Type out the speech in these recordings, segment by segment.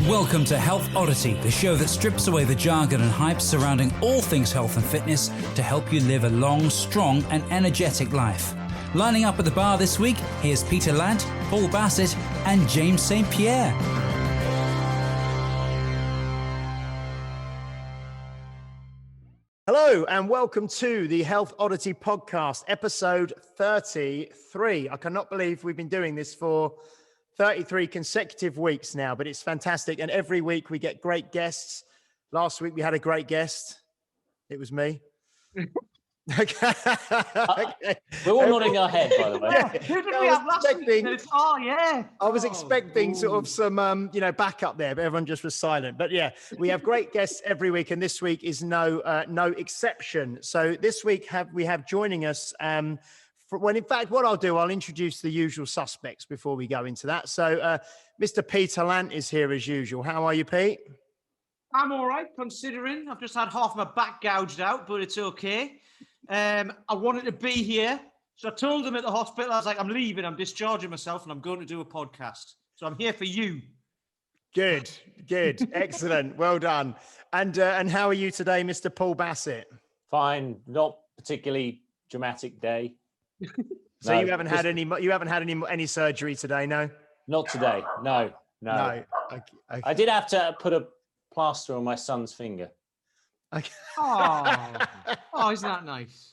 Welcome to Health Oddity, the show that strips away the jargon and hype surrounding all things health and fitness to help you live a long, strong and energetic life. Lining up at the bar this week, here's Peter Lant, Paul Bassett and James St. Pierre. Hello and welcome to the Health Oddity podcast, episode 33. I cannot believe we've been doing this for 33 consecutive weeks now, but it's fantastic. And every week we get great guests. Last week we had a great guest. It was me. Okay. We're all nodding our head, by the way. Yeah. Who did we have last week? Oh, yeah. I was expecting sort of some, backup there, but everyone just was silent. But yeah, we have great guests every week, and this week is no exception. So this week we have joining us. In fact, what I'll do, I'll introduce the usual suspects before we go into that. So Mr. Peter Lant is here as usual. How are you, Pete? I'm all right, considering I've just had half my back gouged out, but it's okay. I wanted to be here. So I told them at the hospital, I was like, I'm leaving, I'm discharging myself, and I'm going to do a podcast. So I'm here for you. Good. Excellent. Well done. And how are you today, Mr. Paul Bassett? Fine. Not particularly dramatic day. So no, you haven't had any surgery today, no? Not today. No. Okay. I did have to put a plaster on my son's finger. Okay. Oh, isn't that nice?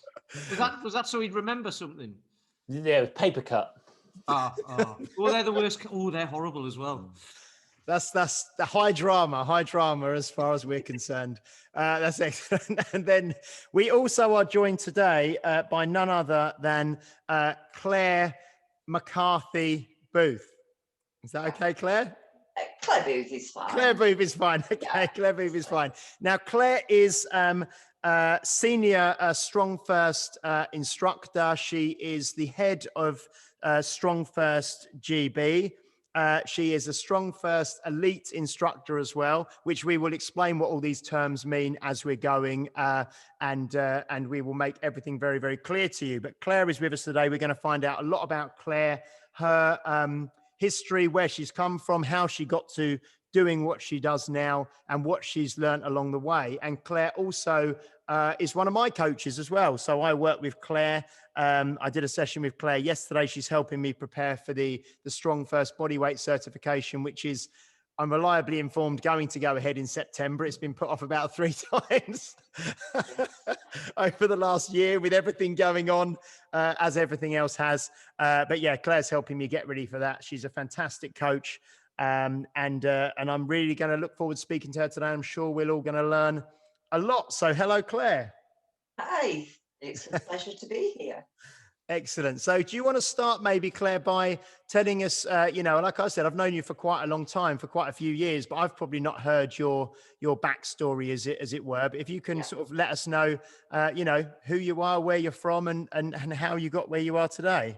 Was that so he'd remember something? Yeah, it was paper cut. Oh, they're the worst. Oh, they're horrible as well. That's the high drama as far as we're concerned. That's excellent. And then we also are joined today by none other than Claire McCarthy Booth. Is that okay, Claire? Claire Booth is fine. Claire Booth is fine. Okay, yeah. Claire Booth is fine. Now, Claire is senior Strongfirst instructor. She is the head of Strongfirst GB. She is a Strongfirst elite instructor as well, which we will explain what all these terms mean as we're going, and we will make everything very, very clear to you. But Claire is with us today. We're going to find out a lot about Claire, her history, where she's come from, how she got to doing what she does now, and what she's learned along the way. And Claire also is one of my coaches as well. So I work with Claire. I did a session with Claire yesterday. She's helping me prepare for the Strongfirst bodyweight certification, which is, I'm reliably informed, going to go ahead in September. It's been put off about 3 times over the last year with everything going on, as everything else has. But yeah, Claire's helping me get ready for that. She's a fantastic coach. And I'm really going to look forward to speaking to her today. I'm sure we're all going to learn a lot. So hello, Claire. Hi, it's a pleasure to be here. Excellent. So do you want to start maybe, Claire, by telling us, like I said, I've known you for quite a long time, for quite a few years, but I've probably not heard your backstory as it were. But if you can sort of let us know, who you are, where you're from, and how you got where you are today.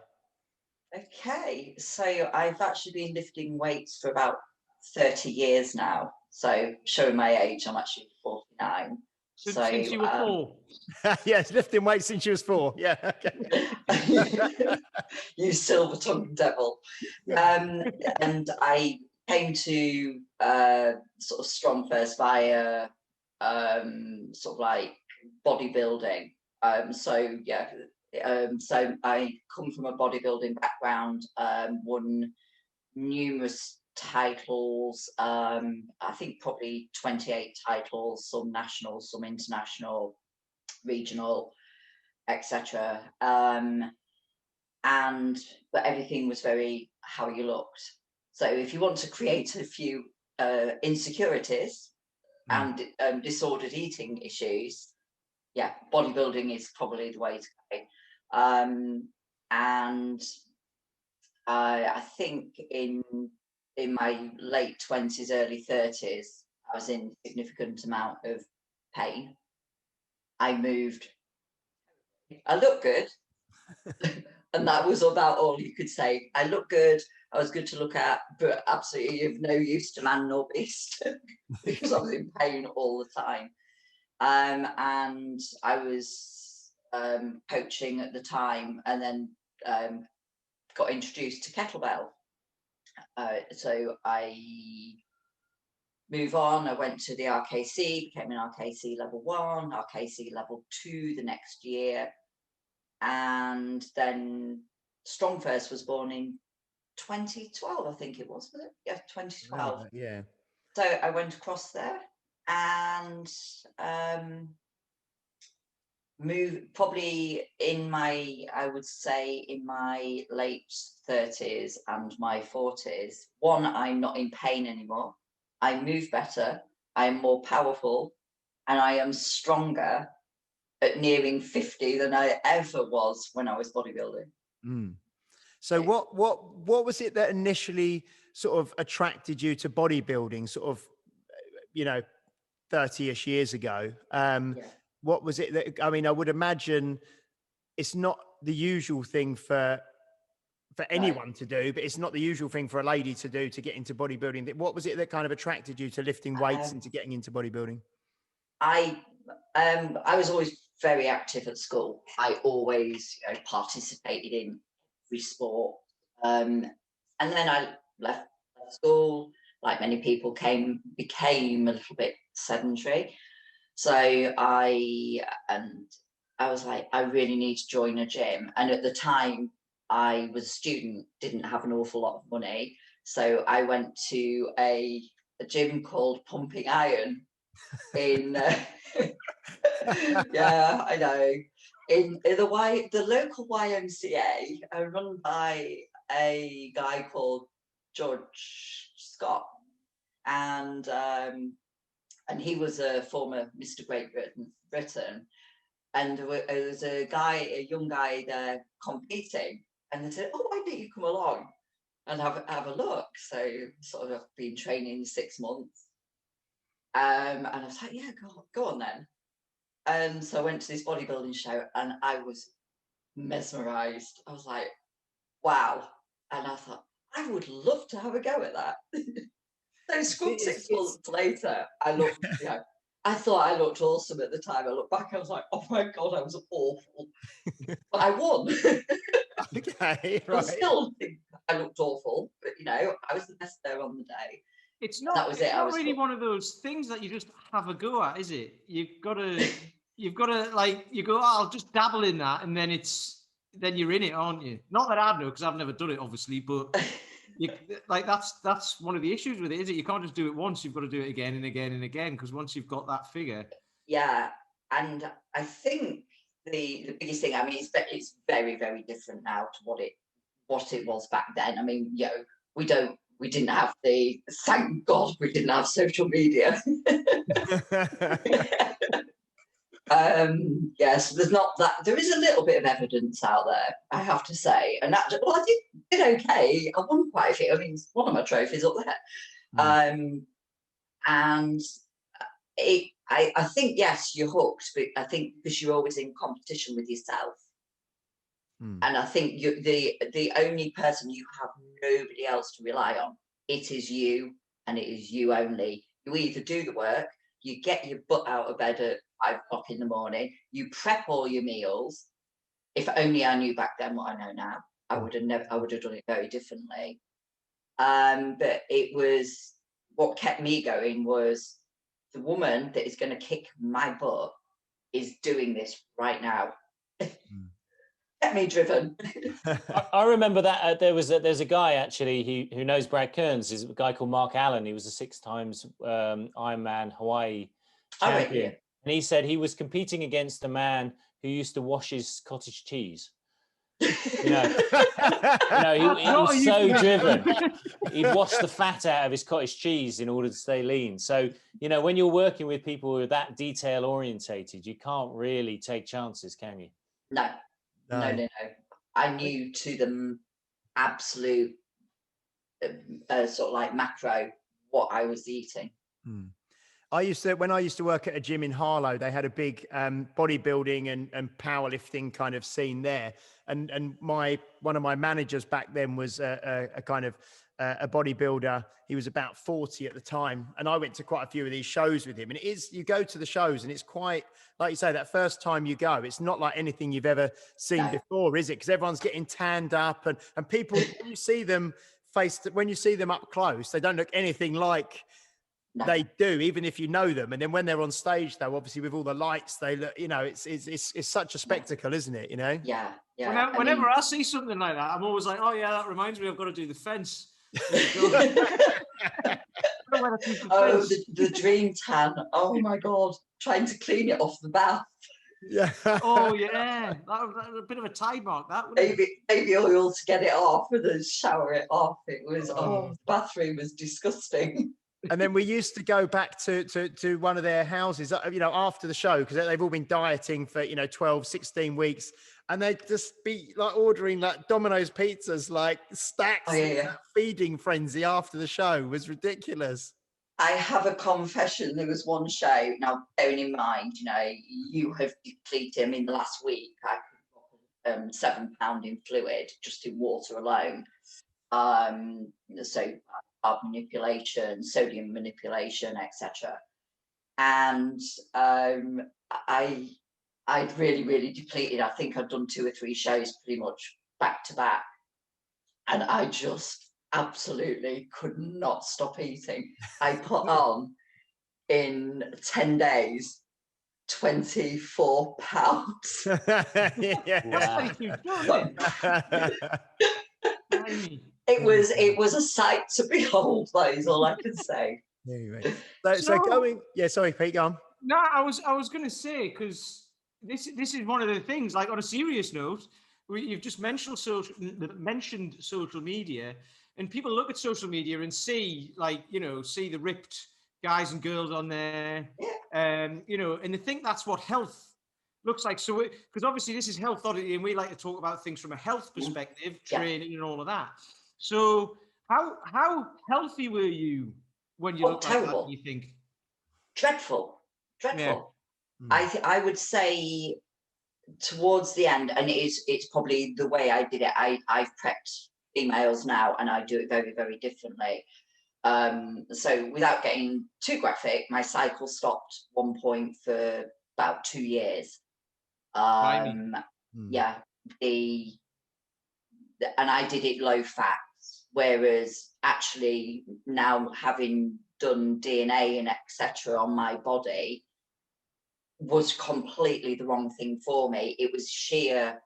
Okay, so I've actually been lifting weights for about 30 years now. So showing my age, I'm actually 49. Since you were 4. Yes, lifting weights since you was 4. Yeah. Okay. You silver-tongued devil. And I came to sort of Strongfirst via sort of like bodybuilding. So I come from a bodybuilding background, won numerous titles, I think probably 28 titles, some national, some international, regional, etc. But everything was very how you looked. So if you want to create a few insecurities and disordered eating issues, yeah, bodybuilding is probably the way to go. And I think in my late 20s, early 30s, I was in a significant amount of pain. I moved. I look good. And that was about all you could say. I look good. I was good to look at, but absolutely of no use to man nor beast because I was in pain all the time. And I was coaching at the time, and then got introduced to kettlebell. So I move on. I went to the RKC, became an RKC level 1, RKC level 2 the next year. And then Strongfirst was born in 2012, I think it was it? Yeah, 2012. Right, yeah. So I went across there and moved probably I would say in my late 30s and my 40s. One, I'm not in pain anymore. I move better. I'm more powerful, and I am stronger at nearing 50 than I ever was when I was bodybuilding. So what was it that initially sort of attracted you to bodybuilding, sort of, 30-ish years ago? What was it that, I mean, I would imagine it's not the usual thing for anyone to do, but it's not the usual thing for a lady to do, to get into bodybuilding. What was it that kind of attracted you to lifting weights and to getting into bodybuilding? I was always very active at school. I always participated in every sport. And then I left school, like many people, became a little bit sedentary. So I was like, I really need to join a gym. And at the time, I was a student, didn't have an awful lot of money. So I went to a gym called Pumping Iron in, yeah, I know, in the local YMCA, run by a guy called George Scott. And he was a former Mr. Great Britain. And there was a young guy there competing, and they said, "Oh, why don't you come along and have a look?" So sort of been training 6 months, and I was like, "Yeah, go on then." And so I went to this bodybuilding show, and I was mesmerised. I was like, "Wow!" And I thought, I would love to have a go at that. So 6 months later, I looked, I thought I looked awesome at the time. I look back, I was like, oh my God, I was awful. But I won. Okay, right. I still think I looked awful, but I was the best there on the day. It's not, that was it's it. not really one of those things that you just have a go at, is it? You've got to like, you go, I'll just dabble in that. And then you're in it, aren't you? Not that I know, because I've never done it, obviously, but that's one of the issues with it, is it? You can't just do it once. You've got to do it again and again and again, because once you've got that figure. Yeah. And I think the biggest thing, I mean, it's very, very different now to what it was back then. I mean, we didn't have thank God we didn't have social media. Yes, there's not that. There is a little bit of evidence out there, I have to say, and that. Well, I did okay. I won quite a few. I mean, one of my trophies up there, and I think yes, you're hooked, but I think because you're always in competition with yourself, and I think the only person you have nobody else to rely on. It is you, and it is you only. You either do the work, you get your butt out of bed at 5 o'clock in the morning, you prep all your meals. If only I knew back then what I know now, I would have done it very differently. But it was, what kept me going was the woman that is going to kick my butt is doing this right now. Get me driven. I remember that there's a guy actually who knows Brad Kearns. Is a guy called Mark Allen. He was a 6 times Ironman Hawaii champion. And he said he was competing against a man who used to wash his cottage cheese. He was so driven. He'd wash the fat out of his cottage cheese in order to stay lean. So, when you're working with people who are that detail orientated, you can't really take chances, can you? No. I knew to the absolute sort of like macro what I was eating. When I used to work at a gym in Harlow, they had a big bodybuilding and powerlifting kind of scene there. And one of my managers back then was a kind of a bodybuilder. He was about 40 at the time. And I went to quite a few of these shows with him. And you go to the shows and it's quite, like you say, that first time you go, it's not like anything you've ever seen before, is it? Because everyone's getting tanned up and people, when you see them up close, they don't look anything like No. They do, even if you know them. And then when they're on stage, though, obviously with all the lights, they look, you know, it's such a spectacle, isn't it? You know? Yeah, yeah. Whenever I see something like that, I'm always like, oh yeah, that reminds me, I've got to do the fence. Oh, the dream tan. Oh my God, trying to clean it off the bath. Yeah. Oh yeah, that was a bit of a tide mark. That baby oil to get it off and then shower it off. It was the bathroom was disgusting. And then we used to go back to one of their houses, you know, after the show, because they've all been dieting for, you know, 12, 16 weeks. And they'd just be like ordering like Domino's pizzas, like stacks. Feeding frenzy after the show was ridiculous. I have a confession. There was one show. Now, bearing in mind, you know, you have depleted him in the last week. I could put 7 pounds in fluid, just in water alone. So carb manipulation, sodium manipulation, etc. And I'd really depleted. I think I'd done 2 or 3 shows pretty much back to back, and I just absolutely could not stop eating. I put on in 10 days 24 pounds. It was a sight to behold. That is all I can say. So going, sorry, Pete, go on. No, I was going to say, because this is one of the things. Like, on a serious note, you've just mentioned social media, and people look at social media and see, like, you know, see the ripped guys and girls on there, you know, and they think that's what health looks like. So, because obviously this is Health Oddity, and we like to talk about things from a health perspective, training and all of that. So, how healthy were you when you looked terrible. like that, do you think? Dreadful. Yeah. I would say towards the end, and it's probably the way I did it. I've prepped females now, and I do it very, very differently. So without getting too graphic, my cycle stopped one point for about 2 years. And I did it low fat, whereas actually now, having done DNA and etc. on my body, was completely the wrong thing for me. It was sheer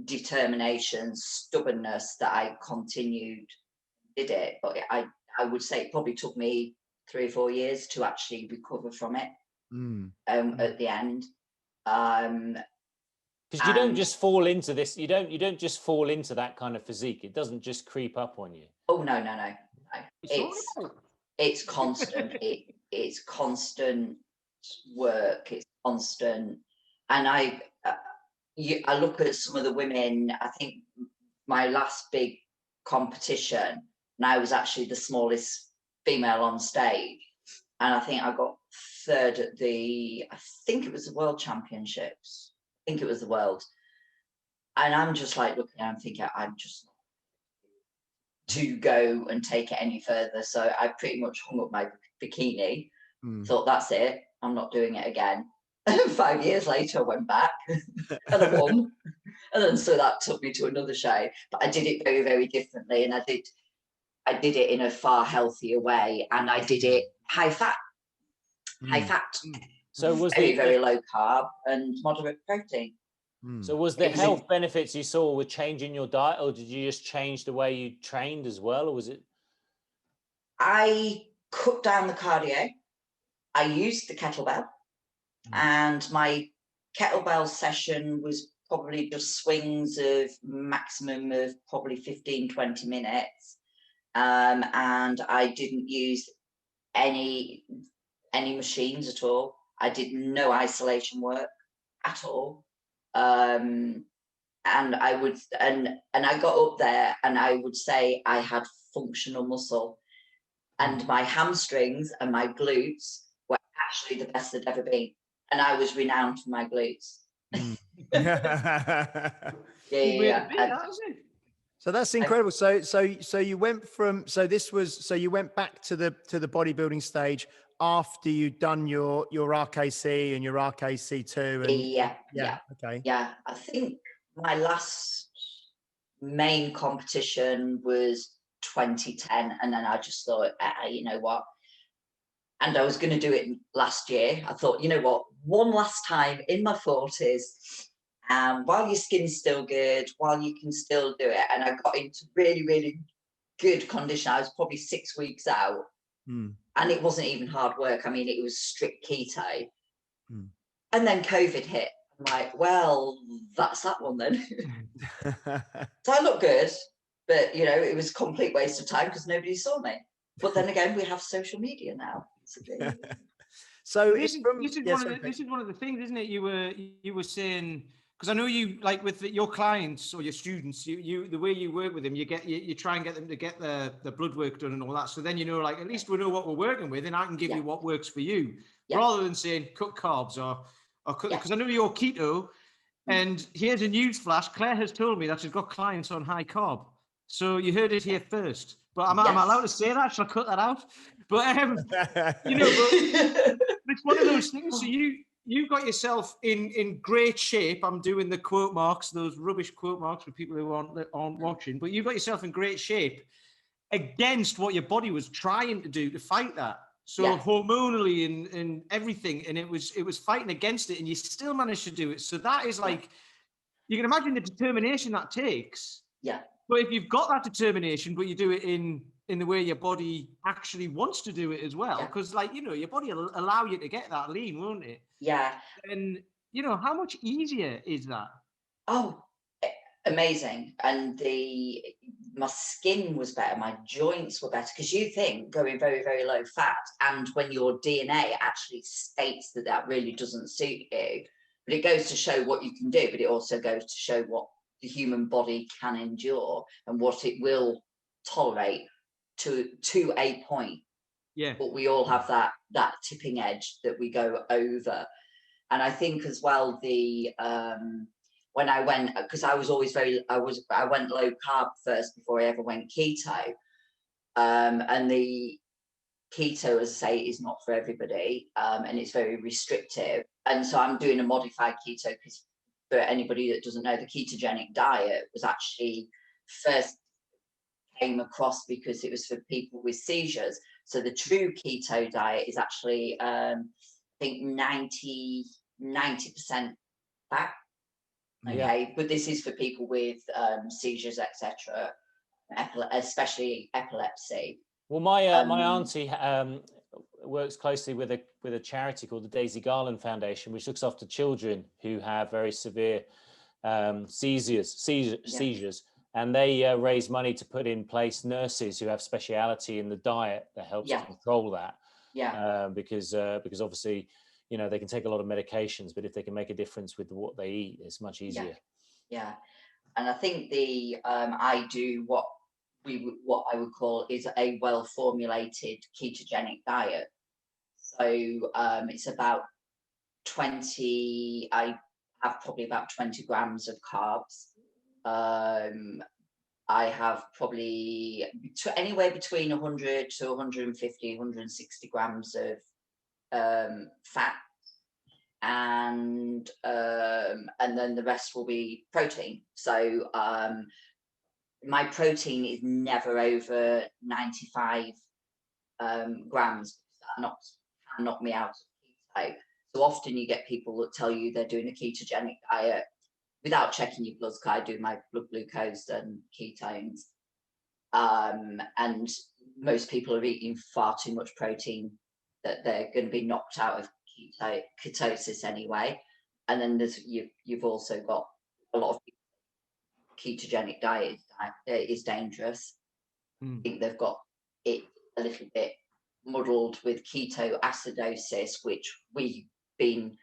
determination, stubbornness that I continued, did it. But I would say it probably took me 3 or 4 years to actually recover from it at the end. Because you don't just fall into this. You don't just fall into that kind of physique. It doesn't just creep up on you. Oh no. It's constant. It's constant work. It's constant. And I look at some of the women. I think my last big competition, and I was actually the smallest female on stage, and I think I got 3rd at I think it was the World Championships. I think it was the World. And I'm just like looking at it, I'm thinking, I'm just not to go and take it any further. So I pretty much hung up my bikini, thought, that's it, I'm not doing it again. 5 years later, I went back and I won. And then so that took me to another show. But I did it very, very differently. And I did it in a far healthier way. And I did it high fat. So was very, very low carb and moderate protein. So was the health benefits you saw with changing your diet, or did you just change the way you trained as well, or was it? I cut down the cardio. I used the kettlebell, and my kettlebell session was probably just swings of maximum of probably 15, 20 minutes. And I didn't use any machines at all. I did no isolation work at all. And I would, and I got up there, and I would say I had functional muscle, and my hamstrings and my glutes were actually the best they'd ever been. And I was renowned for my glutes. So that's incredible. So you went from, you went back to the bodybuilding stage after you'd done your RKC and your RKC2. And okay. Yeah, I think my last main competition was 2010, and then I just thought, you know what, and I was going to do it last year. I thought, you know what, one last time in my 40s, while your skin's still good, while you can still do it. And I got into really, really good condition. I was probably 6 weeks out, and it wasn't even hard work. I mean, it was strict keto. And then COVID hit. I'm like, well, that's that one then. So I look good, but you know, it was a complete waste of time because nobody saw me. But then again, we have social media now. So this is one of the things, isn't it? You were saying, because I know you, like with your clients or your students, you the way you work with them, you try and get them to get the blood work done and all that. So then, you know, like, at least we know what we're working with, and I can give you what works for you, rather than saying cut carbs or cut, because I know you're keto. And here's a news flash. Claire has told me that she's got clients on high carb. So you heard it here first. But am I allowed to say that? Should I cut that out? But you know, but it's one of those things. So you got yourself in great shape. I'm doing the quote marks, those rubbish quote marks for people who aren't watching. But you got yourself in great shape against what your body was trying to do to fight that. So hormonally and everything, and it was fighting against it, and you still managed to do it. So that is like, you can imagine the determination that takes. Yeah. But if you've got that determination, but you do it in the way your body actually wants to do it as well, because like, you know, your body will allow you to get that lean, won't it? Yeah. And you know, how much easier is that? Oh, amazing. And my skin was better, my joints were better, because you think going very, very low fat, and when your DNA actually states that really doesn't suit you, but it goes to show what you can do, but it also goes to show what the human body can endure and what it will tolerate to a point. Yeah. But we all have that tipping edge that we go over. And I think as well, when I went, because I was always I went low carb first before I ever went keto. And the keto, as I say, is not for everybody, and it's very restrictive. And so I'm doing a modified keto, because for anybody that doesn't know, the ketogenic diet was actually first came across because it was for people with seizures. So the true keto diet is actually, I think 90% fat. Okay, but this is for people with seizures, etc., especially epilepsy. Well, my auntie works closely with a charity called the Daisy Garland Foundation, which looks after children who have very severe seizures, and they raise money to put in place nurses who have speciality in the diet that helps control that. Because obviously, you know, they can take a lot of medications, but if they can make a difference with what they eat, it's much easier. Yeah. And I think I do what I would call is a well-formulated ketogenic diet. So it's about 20, I have probably about 20 grams of carbs. I have probably anywhere between 100 to 150, 160 grams of fat, and then the rest will be protein. So my protein is never over 95 grams. That can knock me out of keto. So often you get people that tell you they're doing a ketogenic diet without checking your blood, because I do my blood glucose and ketones. And most people are eating far too much protein, that they're going to be knocked out of ketosis anyway. And then you've also got a lot of ketogenic diet is dangerous. I think they've got it a little bit muddled with ketoacidosis, which we've been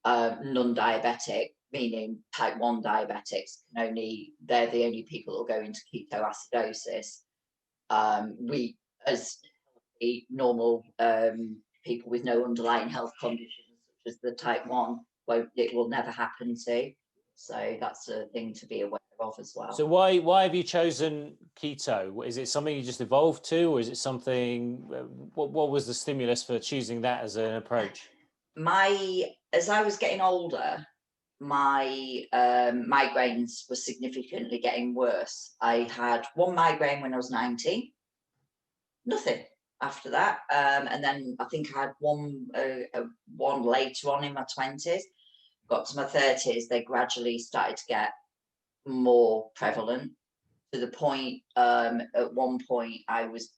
non-diabetic, meaning type 1 diabetics they're the only people who go into ketoacidosis. We, as normal people with no underlying health conditions, such as the type 1, it will never happen to. So that's a thing to be aware of as well. So why have you chosen keto? Is it something you just evolved to, or is it something? What was the stimulus for choosing that as an approach? As I was getting older, my migraines were significantly getting worse. I had one migraine when I was 19. Nothing. after that. And then I think I had one later on in my 20s. Got to my 30s, they gradually started to get more prevalent, to the point, at one point I was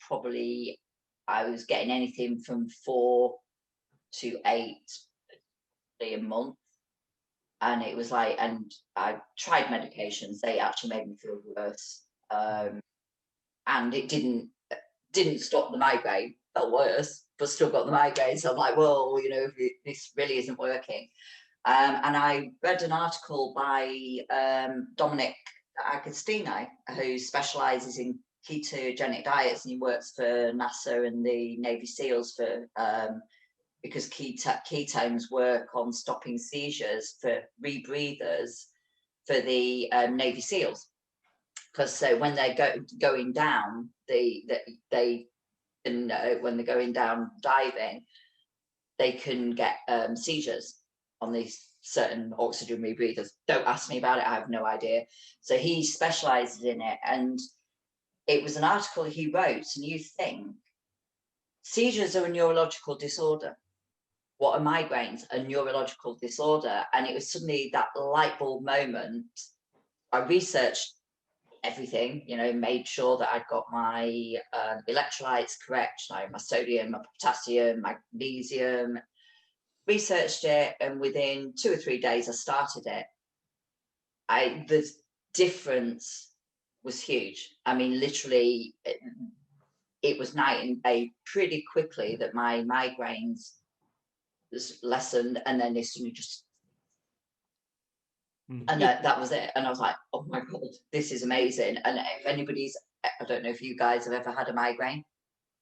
getting anything from 4 to 8 a month. And it was like, and I tried medications, they actually made me feel worse. And it didn't stop the migraine, felt worse, but still got the migraine. So I'm like, well, you know, this really isn't working. And I read an article by Dominic Agostino, who specializes in ketogenic diets, and he works for NASA and the Navy SEALs because ketones work on stopping seizures for rebreathers for the Navy SEALs. Because so when they're going down, when they're going down diving, they can get seizures on these certain oxygen rebreathers. Don't ask me about it, I have no idea. So he specializes in it, and it was an article he wrote, and you think seizures are a neurological disorder. What are migraines? A neurological disorder. And it was suddenly that light bulb moment. I researched everything, you know, made sure that I'd got my electrolytes correct, like my sodium, my potassium, magnesium, researched it, and within 2 or 3 days I started it. The difference was huge. I mean, literally, it was night and day pretty quickly that my migraines was lessened, and then they suddenly just, and that was it. And I was like, oh my God, this is amazing. And if anybody's, I don't know if you guys have ever had a migraine.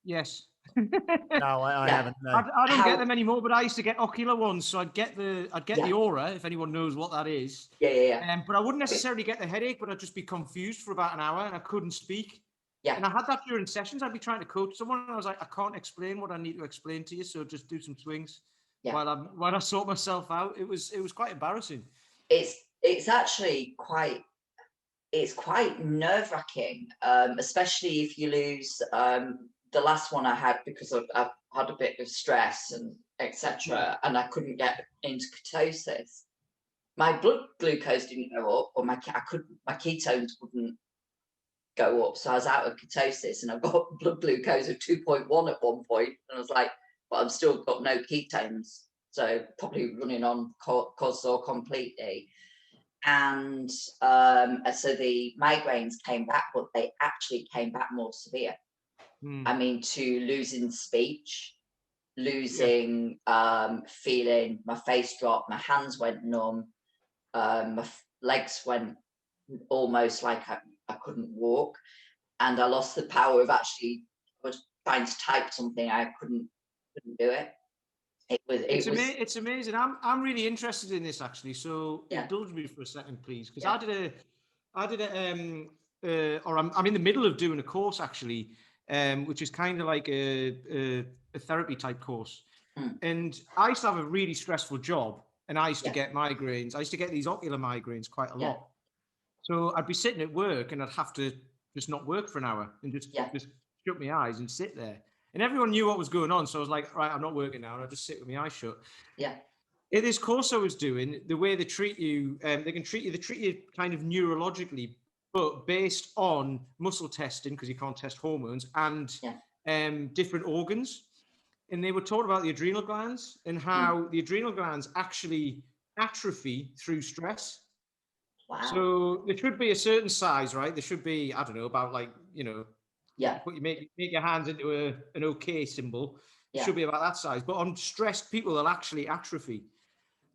Yes. No, I haven't. No. I don't get them anymore, but I used to get ocular ones, so I'd get the aura, if anyone knows what that is. Yeah. But I wouldn't necessarily get the headache, but I'd just be confused for about an hour and I couldn't speak. Yeah. And I had that during sessions. I'd be trying to coach someone, and I was like, I can't explain what I need to explain to you, so just do some swings while I sort myself out. It was quite embarrassing. It's actually quite nerve-wracking, especially if you lose. The last one I had, because I've had a bit of stress and etc., and I couldn't get into ketosis. My blood glucose didn't go up, or my ketones wouldn't go up, so I was out of ketosis, and I got blood glucose of 2.1 at one point, and I was like, but I've still got no ketones, so probably running on cortisol completely. And so the migraines came back, but they actually came back more severe. I mean, to losing speech, losing feeling, my face dropped, my hands went numb, my legs went almost like I couldn't walk, and I lost the power of actually, I was trying to type something, I couldn't do it. It's amazing. I'm really interested in this, actually. So indulge me for a second, please, because I'm in the middle of doing a course, actually, which is kind of like a therapy type course. And I used to have a really stressful job, and I used to get migraines. I used to get these ocular migraines quite a lot. So I'd be sitting at work, and I'd have to just not work for an hour and just shut my eyes and sit there. And everyone knew what was going on. So I was like, right, I'm not working now. And I just sit with my eyes shut. Yeah. In this course I was doing, the way they treat you, they treat you kind of neurologically, but based on muscle testing, because you can't test hormones, and different organs. And they were talking about the adrenal glands and how the adrenal glands actually atrophy through stress. Wow. So there should be a certain size, right? There should be, I don't know, about like, you know, you make your hands into an OK symbol. It should be about that size. But on stressed people, they'll actually atrophy.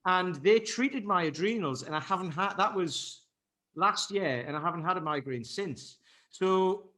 And they treated my adrenals, and I haven't had, that was last year, and I haven't had a migraine since. So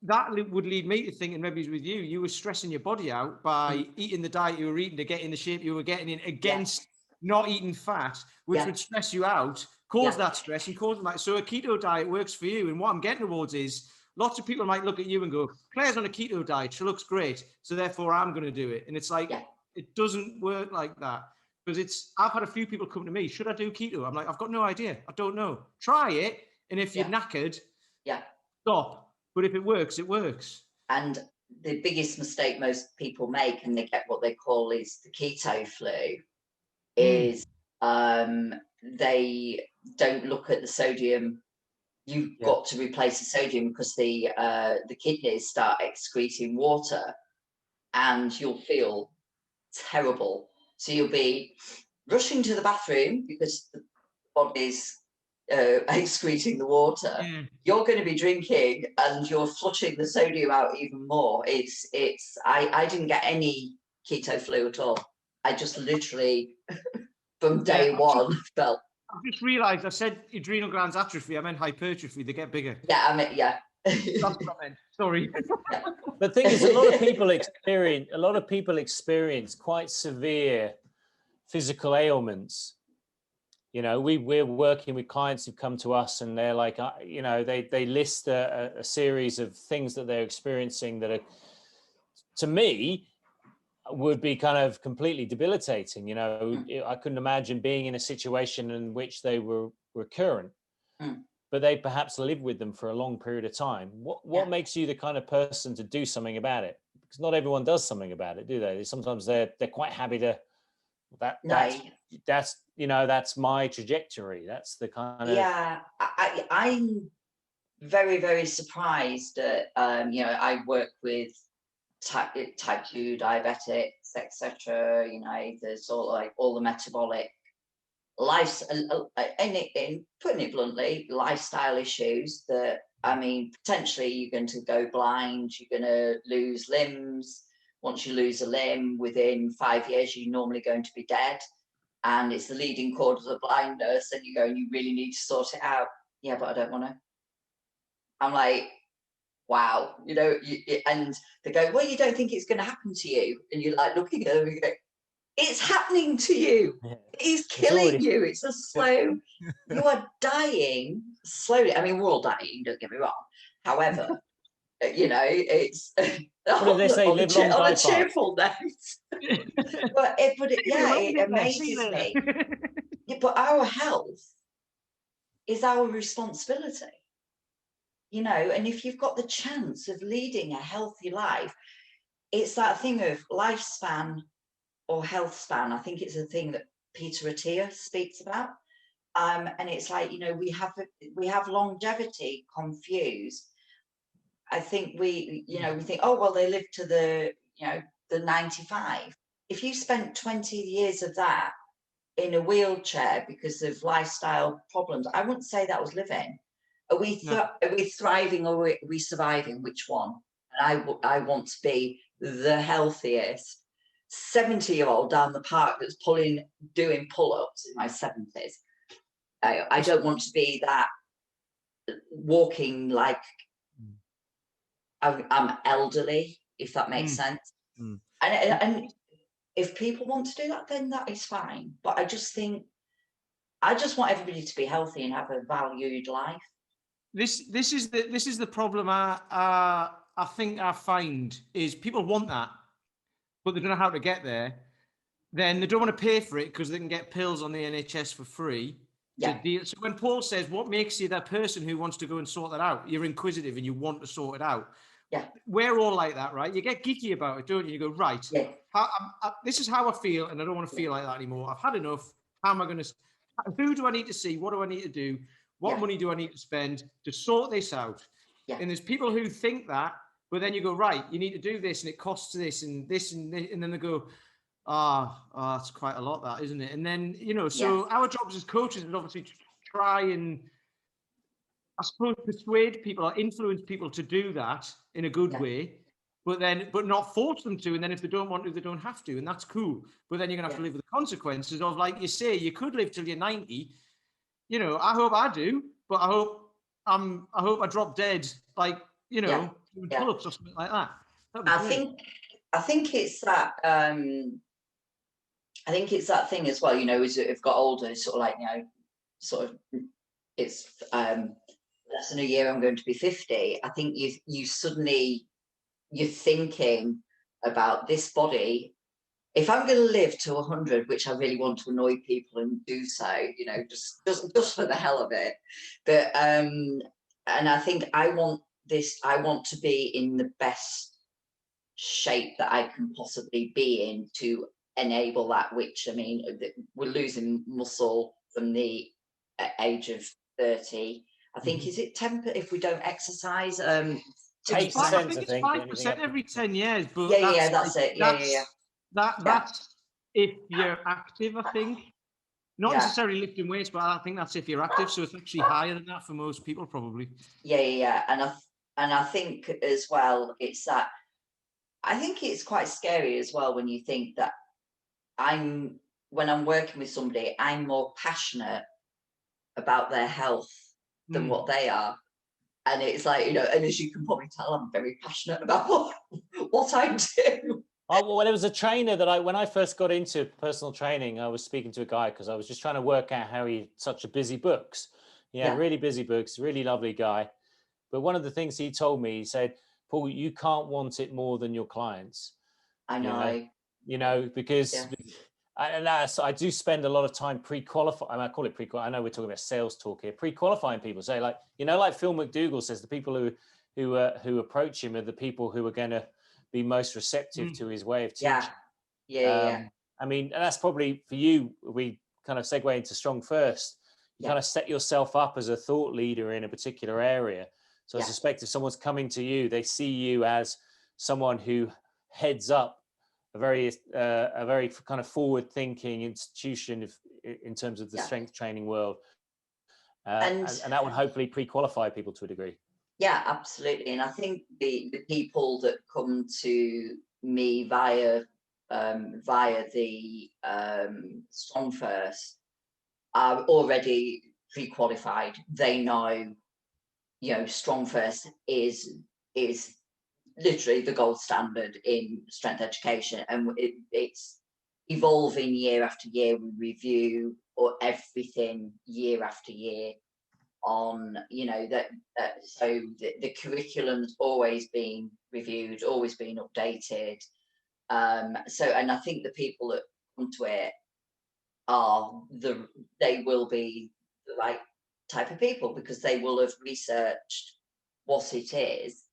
that would lead me to thinking, maybe it's with you were stressing your body out by eating the diet you were eating to get in the shape you were getting in, against not eating fat, which would stress you out, cause that stress, and cause that. So a keto diet works for you. And what I'm getting towards is, lots of people might look at you and go, Claire's on a keto diet, she looks great, so therefore I'm going to do it. And it's like, it doesn't work like that. Because I've had a few people come to me, should I do keto? I'm like, I've got no idea. I don't know. Try it. And if you're knackered, stop. But if it works, it works. And the biggest mistake most people make, and they get what they call is the keto flu, is they don't look at the sodium. You've got to replace the sodium because the kidneys start excreting water, and you'll feel terrible. So you'll be rushing to the bathroom because the body's excreting the water. You're going to be drinking, and you're flushing the sodium out even more. I didn't get any keto flu at all. I just literally from day one felt. I've just realised I said adrenal glands atrophy. I meant hypertrophy. They get bigger. Yeah, I mean, yeah. That's what I meant. Sorry. The thing is, a lot of people experience quite severe physical ailments. You know, we're working with clients who've come to us, and they're like, you know, they list a series of things that they're experiencing that are, to me, would be kind of completely debilitating. You know, I couldn't imagine being in a situation in which they were recurrent, but they perhaps live with them for a long period of time. What makes you the kind of person to do something about it? Because not everyone does something about it, do they? Sometimes they're quite happy to that's you know, that's my trajectory. That's the kind of I'm very, very surprised that you know, I work with type 2 diabetics, etc. You know, there's all the metabolic life, and putting it bluntly, lifestyle issues that, I mean, potentially you're going to go blind, you're going to lose limbs. Once you lose a limb, within 5 years, you're normally going to be dead. And it's the leading cause of blindness, and you go, and you really need to sort it out. Yeah, but I don't want to. I'm like, wow, you know, and they go, well, you don't think it's going to happen to you? And you're like looking at them and go, it's happening to you. It's killing you. It's a slow, you are dying slowly. I mean, we're all dying, don't get me wrong. However, you know, it's what did they say? Live long, on die a cheerful note. but it amazes me. Yeah, but our health is our responsibility. You know, and if you've got the chance of leading a healthy life, it's that thing of lifespan or health span. I think it's a thing that Peter Attia speaks about. And it's like, you know, we have longevity confused. I think we think, oh, well, they live to the 95. If you spent 20 years of that in a wheelchair because of lifestyle problems, I wouldn't say that was living. Are we thriving, or are we surviving? Which one? And I want to be the healthiest 70-year-old down the park that's doing pull-ups in my 70s. I don't want to be that walking like I'm elderly, if that makes sense. And if people want to do that, then that is fine. But I just want everybody to be healthy and have a valued life. This is the problem I think I find is people want that, but they don't know how to get there. Then they don't want to pay for it because they can get pills on the NHS for free. Yeah. So when Paul says, what makes you that person who wants to go and sort that out? You're inquisitive and you want to sort it out. Yeah. We're all like that, right? You get geeky about it, don't you? You go, right, yeah. This is how I feel, and I don't want to feel like that anymore. I've had enough. How am I going to, who do I need to see? What do I need to do? What money do I need to spend to sort this out? Yeah. And there's people who think that, but then you go, right, you need to do this, and it costs this, and this, and then they go, that's quite a lot, that, isn't it? And then, you know, so our jobs as coaches is obviously to try and, I suppose, persuade people or influence people to do that in a good way, but not force them to. And then if they don't want to, they don't have to, and that's cool. But then you're gonna have to live with the consequences of, like you say, you could live till you're 90. You know, I hope I do, but I hope I drop dead, like, you know, doing pull-ups or something like that. I think it's that. I think it's that thing as well. You know, as I've got older, sort of like, you know, sort of, it's less than a year I'm going to be 50. I think you suddenly, you're thinking about this body. If I'm going to live to 100, which I really want to annoy people and do so, you know, just for the hell of it. But and I think I want to be in the best shape that I can possibly be in to enable that, which, I mean, we're losing muscle from the age of 30. I think, is it 10 if we don't exercise? 8%, I think it's 5% every 10 years, but that's it. That's if you're active, I think. Not necessarily lifting weights, but I think that's if you're active. So it's actually higher than that for most people, probably. And I think as well, it's that I think it's quite scary as well when you think that when I'm working with somebody, I'm more passionate about their health than what they are. And it's like, and as you can probably tell, I'm very passionate about what I do. Oh, well, there was a trainer that when I first got into personal training, I was speaking to a guy because I was just trying to work out how he such a busy books. Really busy books, really lovely guy. But one of the things he told me, he said, Paul, you can't want it more than your clients. I know. Because I do spend a lot of time pre-qualifying. I call it pre-qualifying. I know we're talking about sales talk here. Pre-qualifying people. Say like Phil McDougall says, the people who approach him are the people who are going to be most receptive to his way of teaching. I mean, and that's probably for you. We kind of segue into Strongfirst. You kind of set yourself up as a thought leader in a particular area. So I suspect if someone's coming to you, they see you as someone who heads up a very kind of forward-thinking institution in terms of the strength training world, and that would hopefully pre-qualify people to a degree. Yeah, absolutely. And I think the people that come to me via the Strongfirst are already pre-qualified. They know, Strongfirst is literally the gold standard in strength education, and it's evolving year after year. We review everything year after year on, so the curriculum's always being reviewed, always being updated. And I think the people that come to it they will be the right type of people, because they will have researched what it is.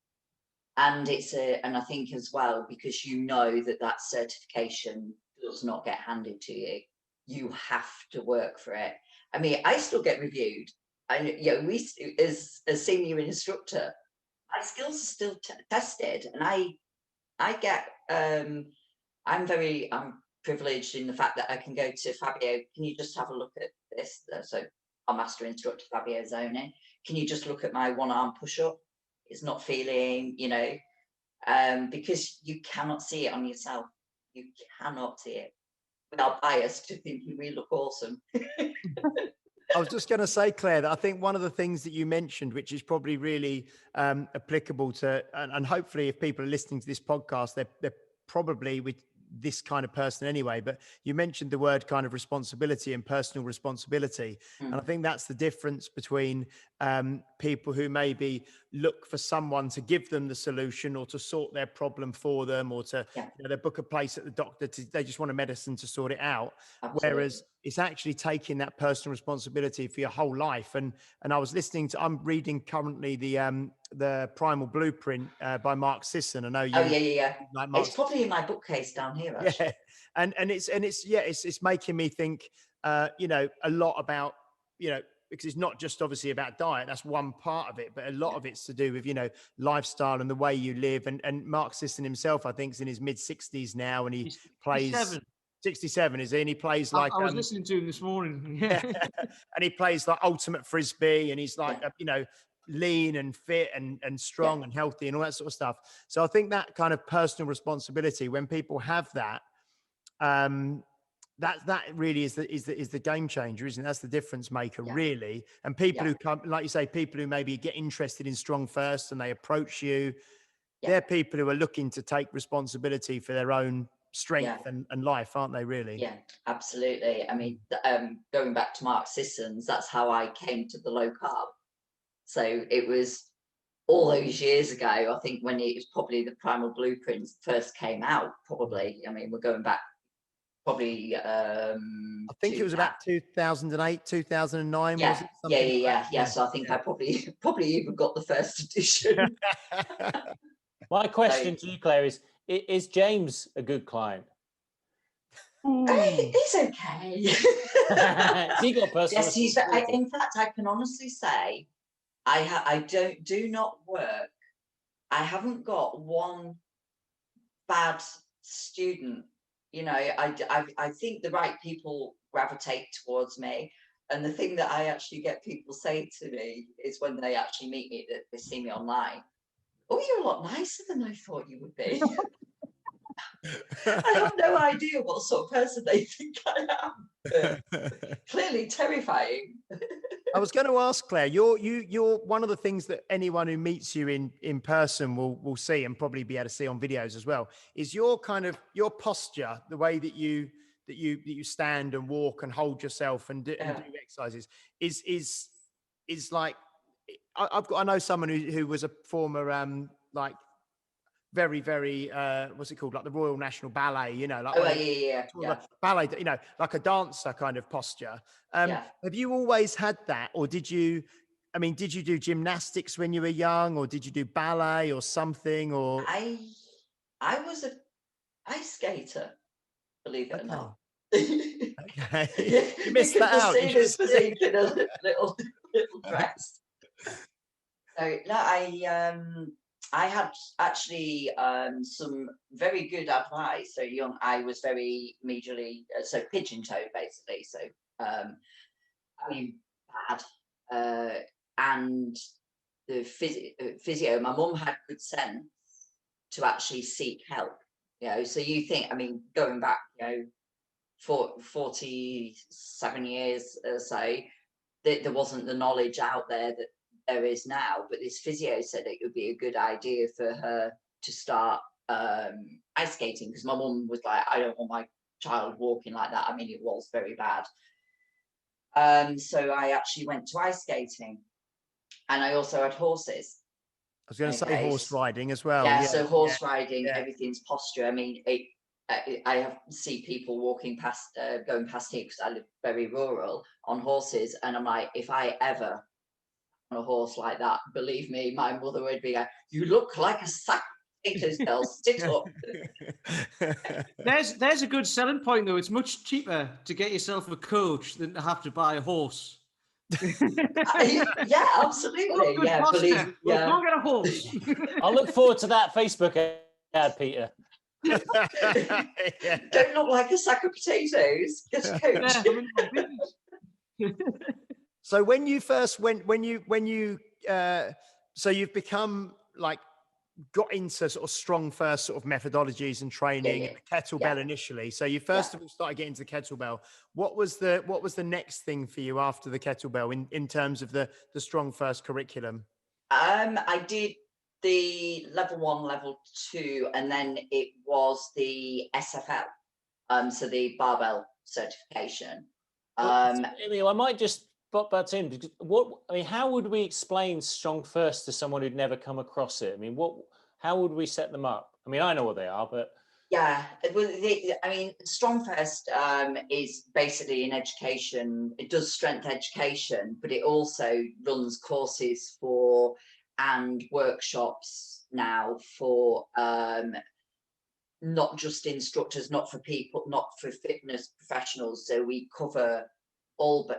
And and I think as well, because that certification does not get handed to you. You have to work for it. I mean, I still get reviewed. And we, as a senior instructor, my skills are still tested, and I get I'm privileged in the fact that I can go to Fabio. Can you just have a look at this? So our master instructor, Fabio Zoni. Can you just look at my one arm push up? It's not feeling, because you cannot see it on yourself. You cannot see it without bias to thinking we look awesome. I was just going to say, Claire, that I think one of the things that you mentioned, which is probably really applicable to, and hopefully if people are listening to this podcast, they're probably with this kind of person anyway, but you mentioned the word kind of responsibility and personal responsibility. And I think that's the difference between people who maybe look for someone to give them the solution or to sort their problem for them, or to they book a place at the doctor, they just want a medicine to sort it out. Absolutely. Whereas it's actually taking that personal responsibility for your whole life. And I was I'm reading currently the Primal Blueprint by Mark Sisson. I know you. Oh yeah. Like Mark. It's probably in my bookcase down here, actually. Yeah, and it's making me think, a lot about, because it's not just obviously about diet. That's one part of it, but a lot of it's to do with, lifestyle and the way you live. And Mark Sisson himself, I think, is in his mid-60s now, and he's plays 67, is he? And he plays like I was listening to him this morning. Yeah. And he plays like ultimate frisbee, and he's like lean and fit and strong and healthy and all that sort of stuff. So I think that kind of personal responsibility, when people have that, that really is the game changer, isn't it? That's the difference maker, really. And people who come, like you say, people who maybe get interested in Strongfirst and they approach you, they're people who are looking to take responsibility for their own strength and life, aren't they, really? Yeah, absolutely. I mean, going back to Mark Sisson's, that's how I came to the low carb. So it was all those years ago, I think, when it was probably the Primal Blueprints first came out, probably. I mean, we're going back probably I think it was about 2008, 2009. Yeah, was it? Yeah. So I think I probably even got the first edition. My question to you, Claire, Is James a good client? He's okay. He got personal. Yes, in fact, I can honestly say, I do not work. I haven't got one bad student. You know, I think the right people gravitate towards me. And the thing that I actually get people say to me is when they actually meet me, that they see me online, oh, you're a lot nicer than I thought you would be. I have no idea what sort of person they think I am. But clearly terrifying. I was going to ask Claire, you're one of the things that anyone who meets you in person will see, and probably be able to see on videos as well, is your posture, the way that you stand and walk and hold yourself and do exercises is like, I know someone who was a former like very what's it called, like the Royal National Ballet, you know, like ballet, you know, like a dancer kind of posture. Have you always had that, or did you do gymnastics when you were young, or did you do ballet or something? Or I was a ice skater, believe it or not. Okay. You missed that out. You can still see this physique in a little dress. So no, I had actually some very good advice. So young, I was very majorly pigeon-toed, basically. So I mean, bad. And the physio, my mum had good sense to actually seek help. You know, so you think, I mean, going back, you know, for 47 years or so, that there wasn't the knowledge out there that there is now, but this physio said it would be a good idea for her to start ice skating, because my mum was like, I don't want my child walking like that. I mean, it was very bad. So I actually went to ice skating, and I also had horses. I was going to say horse riding as well. Yeah, so horse riding, everything's posture. I mean, I see people walking past, going past here, because I live very rural, on horses, and I'm like, if I ever on a horse like that, believe me, my mother would be like, you look like a sack of potatoes, girl, sit up. There's a good selling point, though. It's much cheaper to get yourself a coach than to have to buy a horse. Yeah, absolutely. Good posture. Go get a horse. I'll look forward to that Facebook ad, Peter. Don't look like a sack of potatoes. Get a coach. So when you first so you've become like, got into sort of Strongfirst sort of methodologies and training, and the kettlebell initially. So you first of all started getting into the kettlebell. What was the next thing for you after the kettlebell in terms of the Strongfirst curriculum? I did the level 1, level 2, and then it was the SFL, so the barbell certification. I might just pop that in, because how would we explain Strongfirst to someone who'd never come across it? I mean, how would we set them up? I mean, I know what they are, but yeah, I mean, Strongfirst is basically an education. It does strength education, but it also runs courses for and workshops now for not just instructors, not for fitness professionals. So we cover all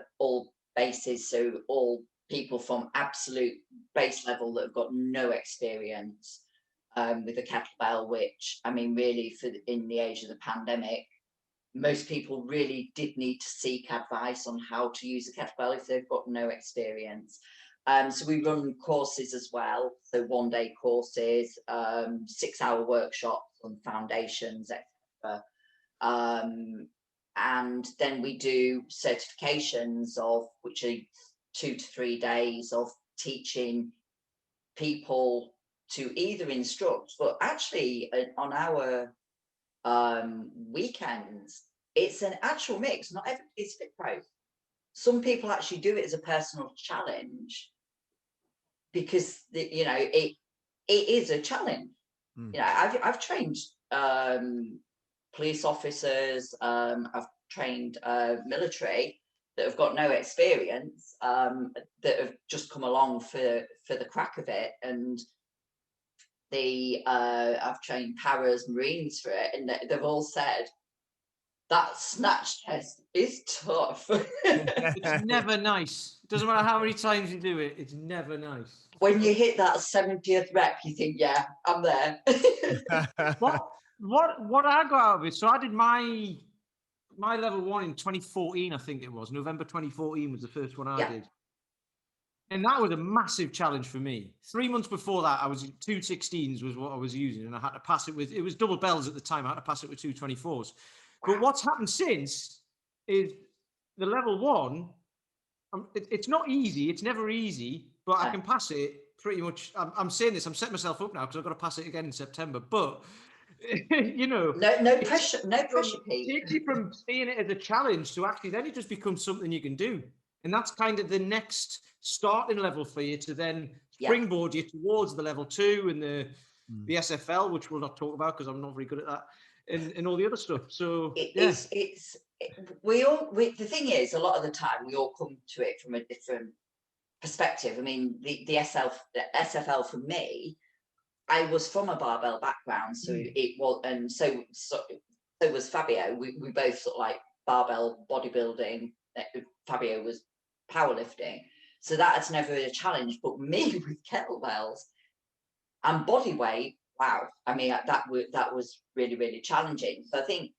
bases, so all people from absolute base level that have got no experience with the kettlebell, which, I mean, really, in the age of the pandemic, most people really did need to seek advice on how to use a kettlebell if they've got no experience. So we run courses as well, so 1-day courses, 6-hour workshops on foundations, etc. And then we do certifications, which are 2 to 3 days of teaching people to either instruct, but actually on our weekends, it's an actual mix. Not everybody's fit pro. Some people actually do it as a personal challenge, because it is a challenge. You know, I've trained police officers, I've trained military that have got no experience, that have just come along for the crack of it, and I've trained paras, Marines for it, and they've all said that snatch test is tough. It's never nice. It doesn't matter how many times you do it, it's never nice. When you hit that 70th rep, you think, yeah, I'm there. What I got out of it, so I did my level 1 in 2014, I think it was. November 2014 was the first one I did. And that was a massive challenge for me. 3 months before that, I was 216s was what I was using, and I had to pass it with, it was double bells at the time, I had to pass it with 224s. But what's happened since is the level 1, it's not easy, it's never easy, but I can pass it pretty much. I'm saying this, I'm setting myself up now because I've got to pass it again in September, but you know, no pressure, Pete. It takes you from seeing it as a challenge to actually then it just becomes something you can do. And that's kind of the next starting level for you to then springboard you towards the level 2 and the SFL, which we'll not talk about because I'm not very good at that, and all the other stuff. So the thing is, a lot of the time we all come to it from a different perspective. I mean, the SFL for me, I was from a barbell background, so it was, and so was Fabio. We both sort of like barbell bodybuilding. Fabio was powerlifting, so that's never a challenge. But me with kettlebells and body weight, wow! I mean, that was really, really challenging. So I think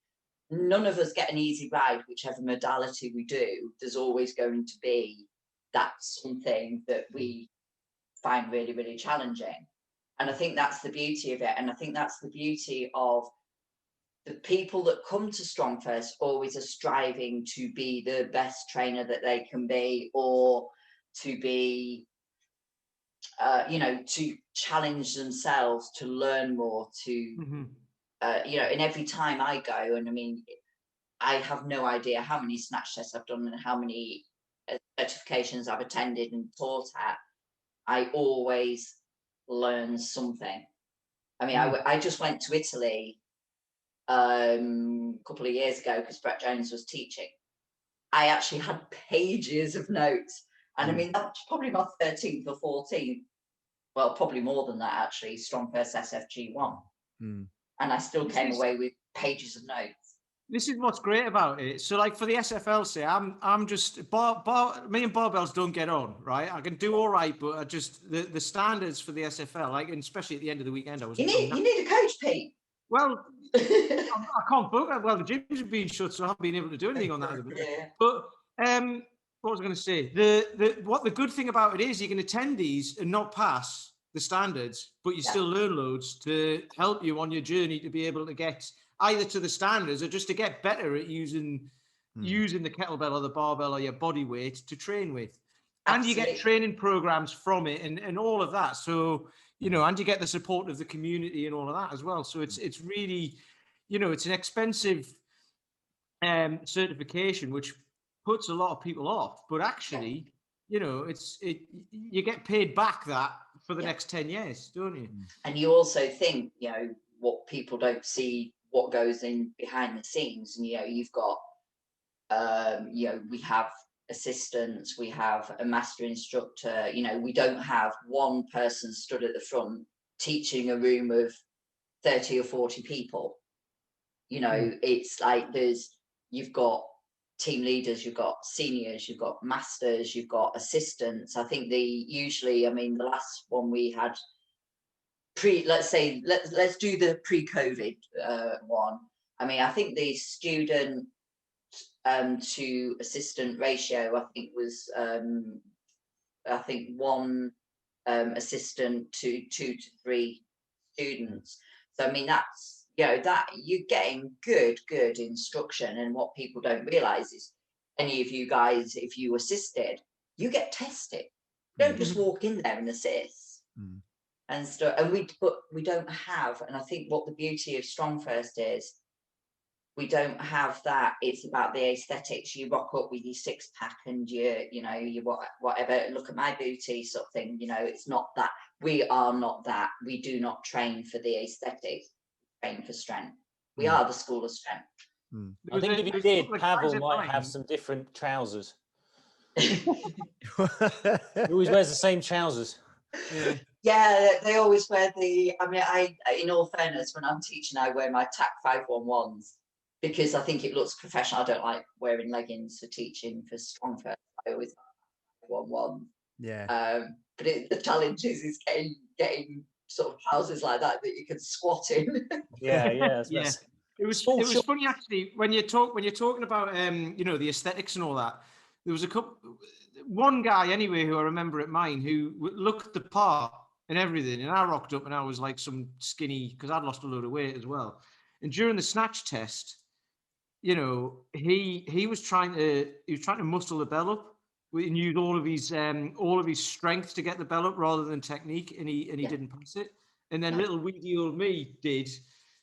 none of us get an easy ride, whichever modality we do. There's always going to be that something that we find really, really challenging. And I think that's the beauty of it. And I think that's the beauty of the people that come to Strongfirst always are striving to be the best trainer that they can be, or to be, to challenge themselves, to learn more, to, and every time I go, and I mean, I have no idea how many snatch tests I've done and how many certifications I've attended and taught at, I always learn something. I mean, I just went to Italy a couple of years ago because Brett Jones was teaching. I actually had pages of notes, and I mean, that's probably my 13th or 14th, well, probably more than that actually, Strongfirst SFG1, and I still came away with pages of notes. This is what's great about it. So, like for the SFL, say I'm just me and barbells don't get on, right? I can do all right, but I just the standards for the SFL, like, and especially at the end of the weekend, I was. You need a coach, Pete. Well, I can't book. Well, the gyms have been shut, so I haven't been able to do anything on that. But what was I going to say? The good thing about it is you can attend these and not pass the standards, but you still learn loads to help you on your journey to be able to get either to the standards or just to get better at using the kettlebell or the barbell or your body weight to train with. And you get training programs from it and all of that. So, and you get the support of the community and all of that as well. So it's really, it's an expensive certification, which puts a lot of people off. But actually, you get paid back that for the next 10 years, don't you? And you also think, what people don't see, what goes in behind the scenes. And, you've got, we have assistants, we have a master instructor, we don't have one person stood at the front teaching a room of 30 or 40 people. It's like you've got team leaders, you've got seniors, you've got masters, you've got assistants. I think the last one we had let's do the pre-COVID one. I mean, I think the student to assistant ratio, I think was one assistant to 2 to 3 students. So I mean, that's that you're getting good instruction. And what people don't realize is, any of you guys, if you assisted, you get tested. You don't just walk in there and assist. And stuff, and we don't have, and I think what the beauty of Strongfirst is, we don't have that. It's about the aesthetics. You rock up with your 6-pack and you whatever, look at my booty sort of thing. It's not that. We are not that. We do not train for the aesthetics. We train for strength. We are the school of strength. I think if you did, Pavel might have some different trousers. He always wears the same trousers. Yeah, they always wear I mean, in all fairness, when I'm teaching, I wear my TAC 511s because I think it looks professional. I don't like wearing leggings for teaching for Strongfirst. I always wear 511. Yeah. But the challenge is getting sort of trousers like that you can squat in. Yeah, yeah. Yeah. It was funny actually when you're talking about you know, the aesthetics and all that. There was one guy anyway who I remember at mine who looked the part and everything, and I rocked up and I was like some skinny because I'd lost a load of weight as well. And during the snatch test, you know, he was trying to muscle the bell up and use all of his strength to get the bell up rather than technique, and he didn't pass it. And then little weedy old me did.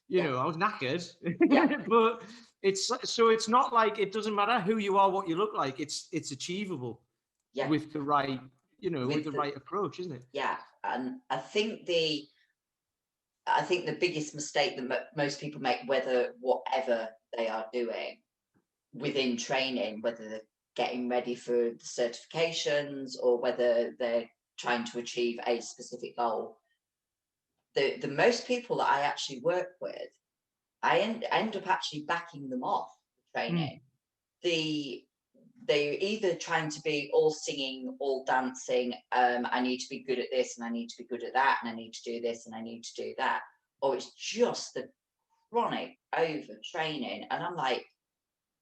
You know, I was knackered, but it's not like it doesn't matter who you are, what you look like. It's achievable with the right, with the right approach, isn't it? Yeah, and I think the biggest mistake that most people make, whatever they are doing within training, whether they're getting ready for the certifications or whether they're trying to achieve a specific goal, the most people that I actually work with, I end up actually backing them off the training. They're either trying to be all singing, all dancing, I need to be good at this and I need to be good at that and I need to do this and I need to do that, or it's just the chronic overtraining. And I'm like,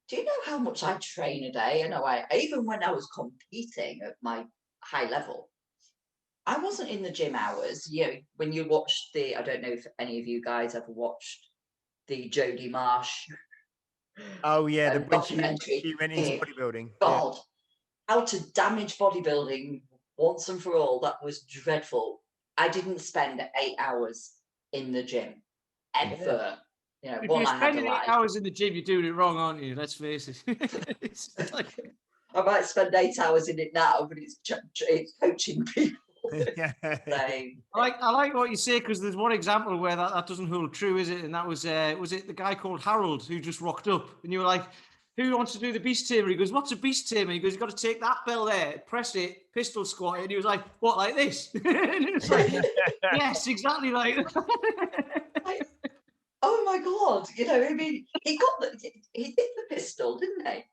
do you know how much I train a day? And even when I was competing at my high level, I wasn't in the gym hours. You know, when you watch I don't know if any of you guys ever watched the Jodie Marsh. Oh yeah, the documentary. she went into bodybuilding. God, how to damage bodybuilding once and for all. That was dreadful. I didn't spend 8 hours in the gym ever. You know, if you're spending 8 hours in the gym, you're doing it wrong, aren't you? Let's face it. It's like... I might spend 8 hours in it now, but it's coaching people. Yeah. I like what you say, because there's one example where that doesn't hold true, is it? And that was it the guy called Harold who just rocked up, and you were like, who wants to do the beast tamer? He goes, what's a beast tamer? He goes, you've got to take that bell there, press it, pistol squat it. And he was like, what, like this? And it was like, yes, exactly like that. Oh my God, you know, I mean, he did the pistol, didn't he?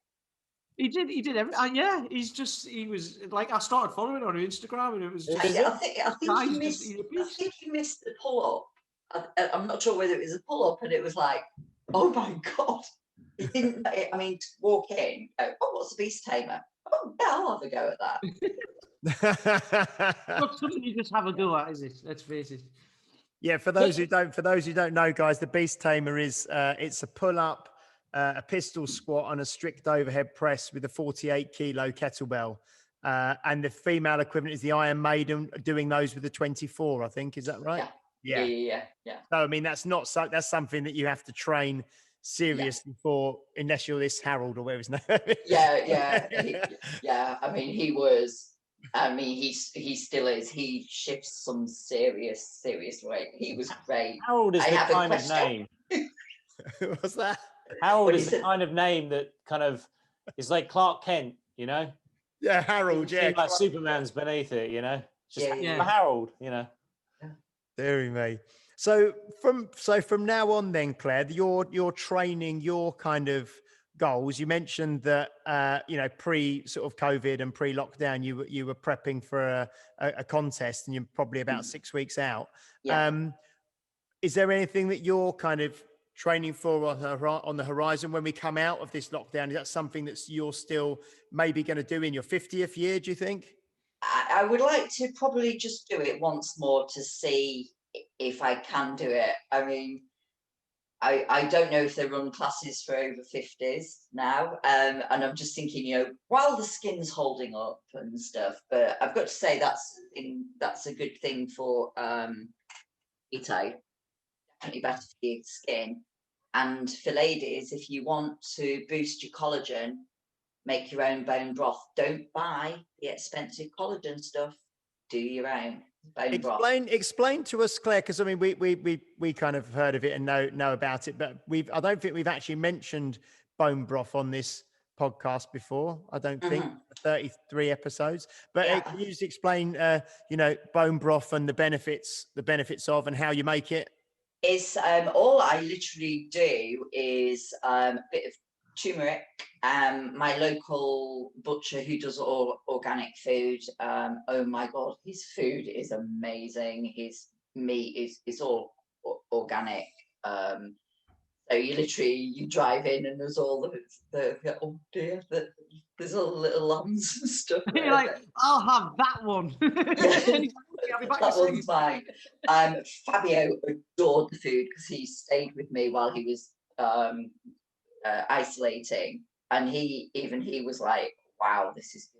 He did everything. Yeah, he was like, I started following on Instagram, and it was just. I think he missed the pull up. I'm not sure whether it was a pull up, and it was like, oh my God, he didn't. I mean, to walk in, go, oh, what's a beast tamer? Oh, yeah, I'll have a go at that. Not something you just have a go at, is it? Let's face it. Yeah, for those who don't know, guys, the beast tamer is it's a pull up, a pistol squat on a strict overhead press with a 48 kilo kettlebell. And the female equivalent is the Iron Maiden doing those with the 24, I think. Is that right? Yeah. So, I mean, that's something that you have to train seriously for, unless you're this Harold or whatever his name. Yeah. I mean, he was. I mean, he still is. He shifts some serious weight. He was great. Harold is the kind of name. What's that? Harold is the kind of name that kind of is like Clark Kent, you know? Yeah, Harold. Yeah, like Superman's beneath it, you know? Just Harold, you know. Deary me. So from now on, then, Claire, your training, your kind of goals. You mentioned that pre sort of COVID and pre lockdown, you were prepping for a contest, and you're probably about 6 weeks out. Is there anything that you're kind of training for on the horizon when we come out of this lockdown? Is that something that you're still maybe going to do in your 50th year, do you think? I would like to probably just do it once more to see if I can do it. I mean, I don't know if they run classes for over 50s now. And I'm just thinking, while the skin's holding up and stuff, but I've got to say that's a good thing for keto. Definitely better for your skin. And for ladies, if you want to boost your collagen, make your own bone broth. Don't buy the expensive collagen stuff. Do your own bone broth. Explain to us, Claire, because I mean we kind of heard of it and know about it, but I don't think we've actually mentioned bone broth on this podcast before, I don't think. Mhm. 33 episodes. But Yeah. can you just explain, bone broth and the benefits of and how you make it? It's all I literally do is a bit of turmeric. My local butcher who does all organic food, oh my God, his food is amazing. His meat is all organic. So you drive in and there's all the oh dear, there's all the little lambs and stuff. You're like, I'll have that one. Yeah, And he's like, "I'll be back in a that second." one's mine. Fabio adored the food because he stayed with me while he was isolating, and he was like, "Wow, this is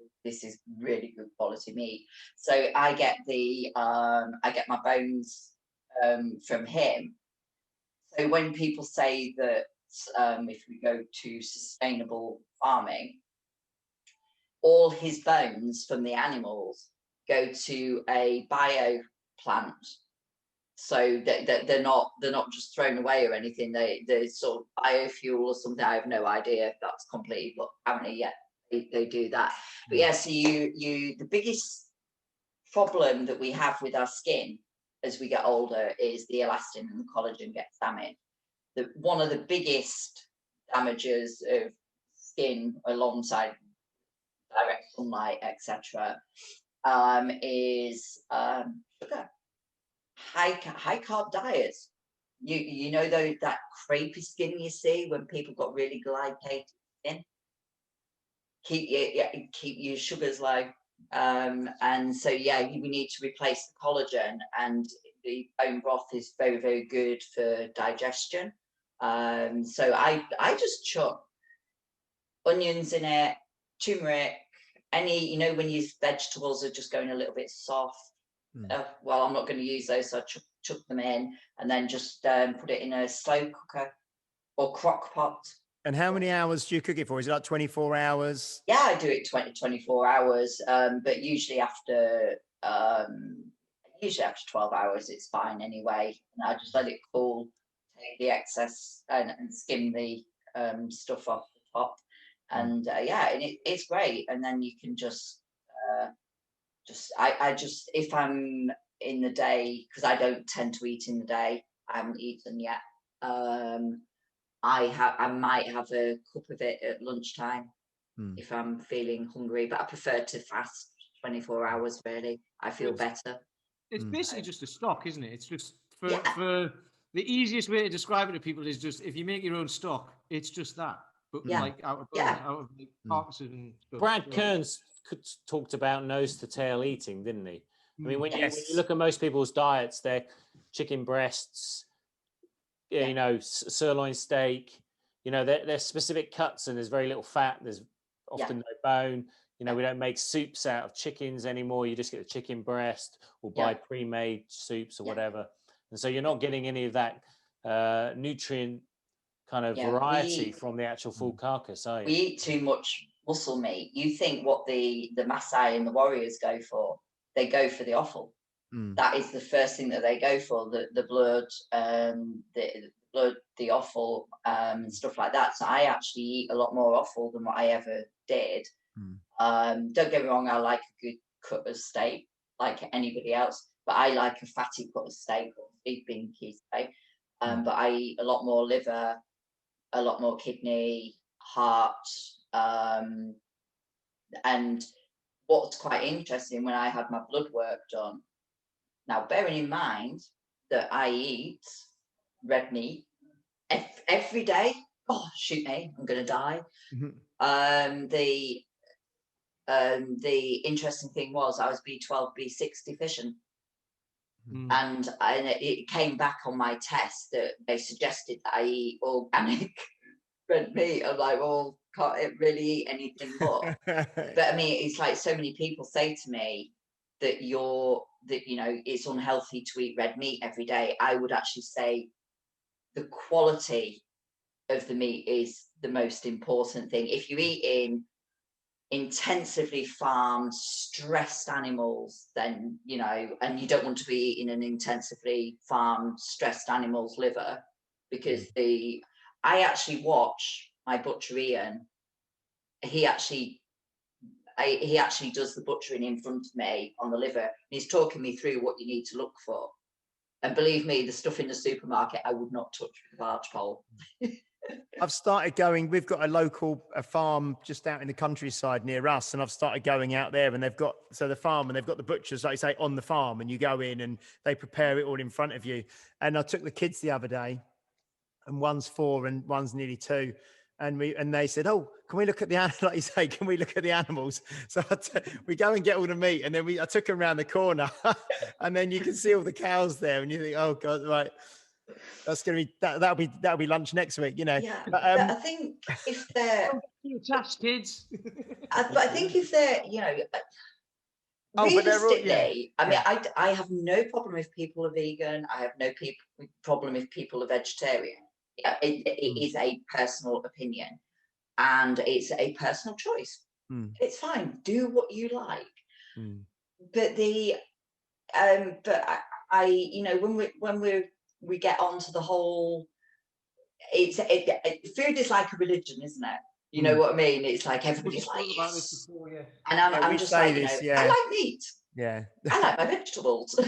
really good quality meat." So I get my bones from him. So when people say that if we go to sustainable farming, all his bones from the animals go to a bio plant, so they're not just thrown away or anything. They're sort of biofuel or something. I have no idea if that's completely, but apparently, yeah, they do that. But yeah, so the biggest problem that we have with our skin as we get older is the elastin and the collagen gets damaged. One of the biggest damages of skin alongside direct sunlight, etc., is sugar. High carb diets. You know that crepey skin you see when people got really glycated skin. Keep your sugars low. And so we need to replace the collagen, and the bone broth is very, very good for digestion. So I just chuck onions in it, turmeric, when your vegetables are just going a little bit soft. Well, I'm not going to use those, so I chuck them in, and then just put it in a slow cooker or crock pot. And how many hours do you cook it for? Is it like 24 hours? Yeah, I do it 24 hours, but usually after 12 hours, it's fine anyway. And I just let it cool, take the excess and skim the stuff off the top. And and it's great. And then you can if I'm in the day, because I don't tend to eat in the day, I haven't eaten yet. I might have a cup of it at lunchtime if I'm feeling hungry, but I prefer to fast 24 hours. Really, I feel better. It's basically just a stock, isn't it? It's just for Yeah. the easiest way to describe it to people is just if you make your own stock, it's just that, but like out of like carcasses and stuff. Brad Kearns talked about nose to tail eating, didn't he? I mean, when you look at most people's diets, they're chicken breasts, sirloin steak, they're specific cuts, and there's very little fat. There's often no bone. We don't make soups out of chickens anymore. You just get the chicken breast or buy pre-made soups or whatever. And so you're not getting any of that nutrient kind of variety from the actual full carcass, are you? We eat too much muscle meat. You think what the Maasai and the warriors go for? They go for the offal. That is the first thing that they go for, the blood, the offal, and stuff like that. So I actually eat a lot more offal than what I ever did. Don't get me wrong, I like a good cut of steak like anybody else, but I like a fatty cut of steak or big beaky steak. But I eat a lot more liver, a lot more kidney, heart, and what's quite interesting, when I had my blood work done, now bearing in mind that I eat red meat every day, oh shoot me, I'm gonna die. The interesting thing was I was B12, B6 deficient. And it came back on my test that they suggested that I eat organic red meat. I'm like, well, can't it really eat anything but? But I mean, it's like so many people say to me that it's unhealthy to eat red meat every day. I would actually say the quality of the meat is the most important thing. If you're eating intensively farmed, stressed animals, then and you don't want to be eating an intensively farmed, stressed animal's liver, because I actually watch my butcher Ian he actually does the butchering in front of me on the liver. And he's talking me through what you need to look for. And believe me, the stuff in the supermarket, I would not touch with a barge pole. I've started going, we've got a farm just out in the countryside near us. And I've started going out there, and they've got the butchers, like you say, on the farm, and you go in and they prepare it all in front of you. And I took the kids the other day, and one's 4 and one's nearly 2. And they said, "Oh, can we look at the animals?" Like you say, can we look at the animals? So we go and get all the meat, and then I took them around the corner, and then you can see all the cows there, and you think, "Oh God, right, that's gonna be that'll be lunch next week," you know. Yeah, but I think if they're attached kids, but I think if they're, you know, Oh, but they're all- realistically, yeah. I mean, I have no problem if people are vegan. I have no problem if people are vegetarian. Yeah, it is a personal opinion, and it's a personal choice. It's fine. Do what you like. But I you know, when we get onto the whole, food is like a religion, isn't it? You know what I mean? It's like everybody's like, yes. And I'm just like, this, you know, I like meat. Yeah. I like my vegetables.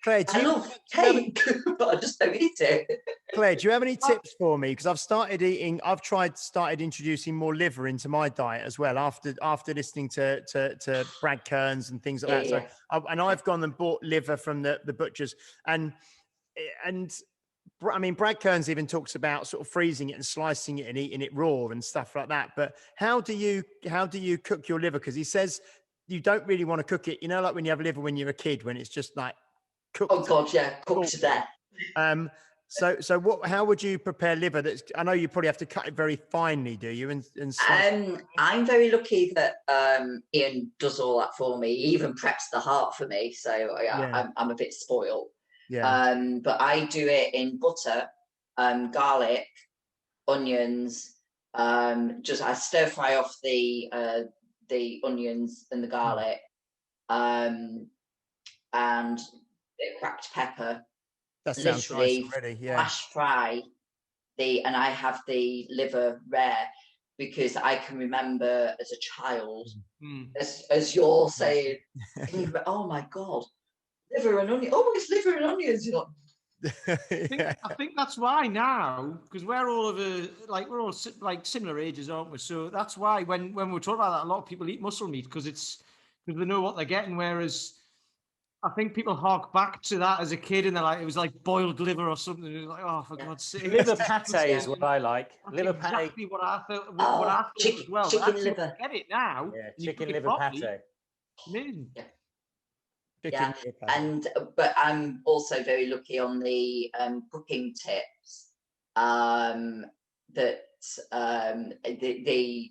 Claire, I love cake, but I just don't eat it. Claire, do you have any tips for me? Because I've started introducing more liver into my diet as well after listening to Brad Kearns and things like that. Yeah. So I've gone and bought liver from the butchers, and I mean, Brad Kearns even talks about sort of freezing it and slicing it and eating it raw and stuff like that. But how do you cook your liver? Because he says you don't really want to cook it. You know, like when you have liver when you're a kid, when it's just like cooked. Oh God, yeah, cooked to death. So how would you prepare liver? I know you probably have to cut it very finely, do you? I'm very lucky that Ian does all that for me. He even preps the heart for me, so I'm a bit spoiled. Yeah. But I do it in butter, garlic, onions. I stir fry off the onions and the garlic, and the cracked pepper. That sounds nice already. Yeah. Flash fry and I have the liver rare, because I can remember as a child, as you're saying, oh my God, liver and onion. Oh, it's liver and onions. You're like, I think that's why now, because we're all like similar ages, aren't we? So that's why when we're talking about that, a lot of people eat muscle meat because they know what they're getting. Whereas I think people hark back to that as a kid, and they're like, it was like boiled liver or something. And like, oh, for God's sake! Liver pate is what I like. Liver pate. Exactly what I thought. What I thought as well. Chicken liver. Get it now. Yeah, chicken liver pate. Amazing. Yeah, but I'm also very lucky on the cooking tips. That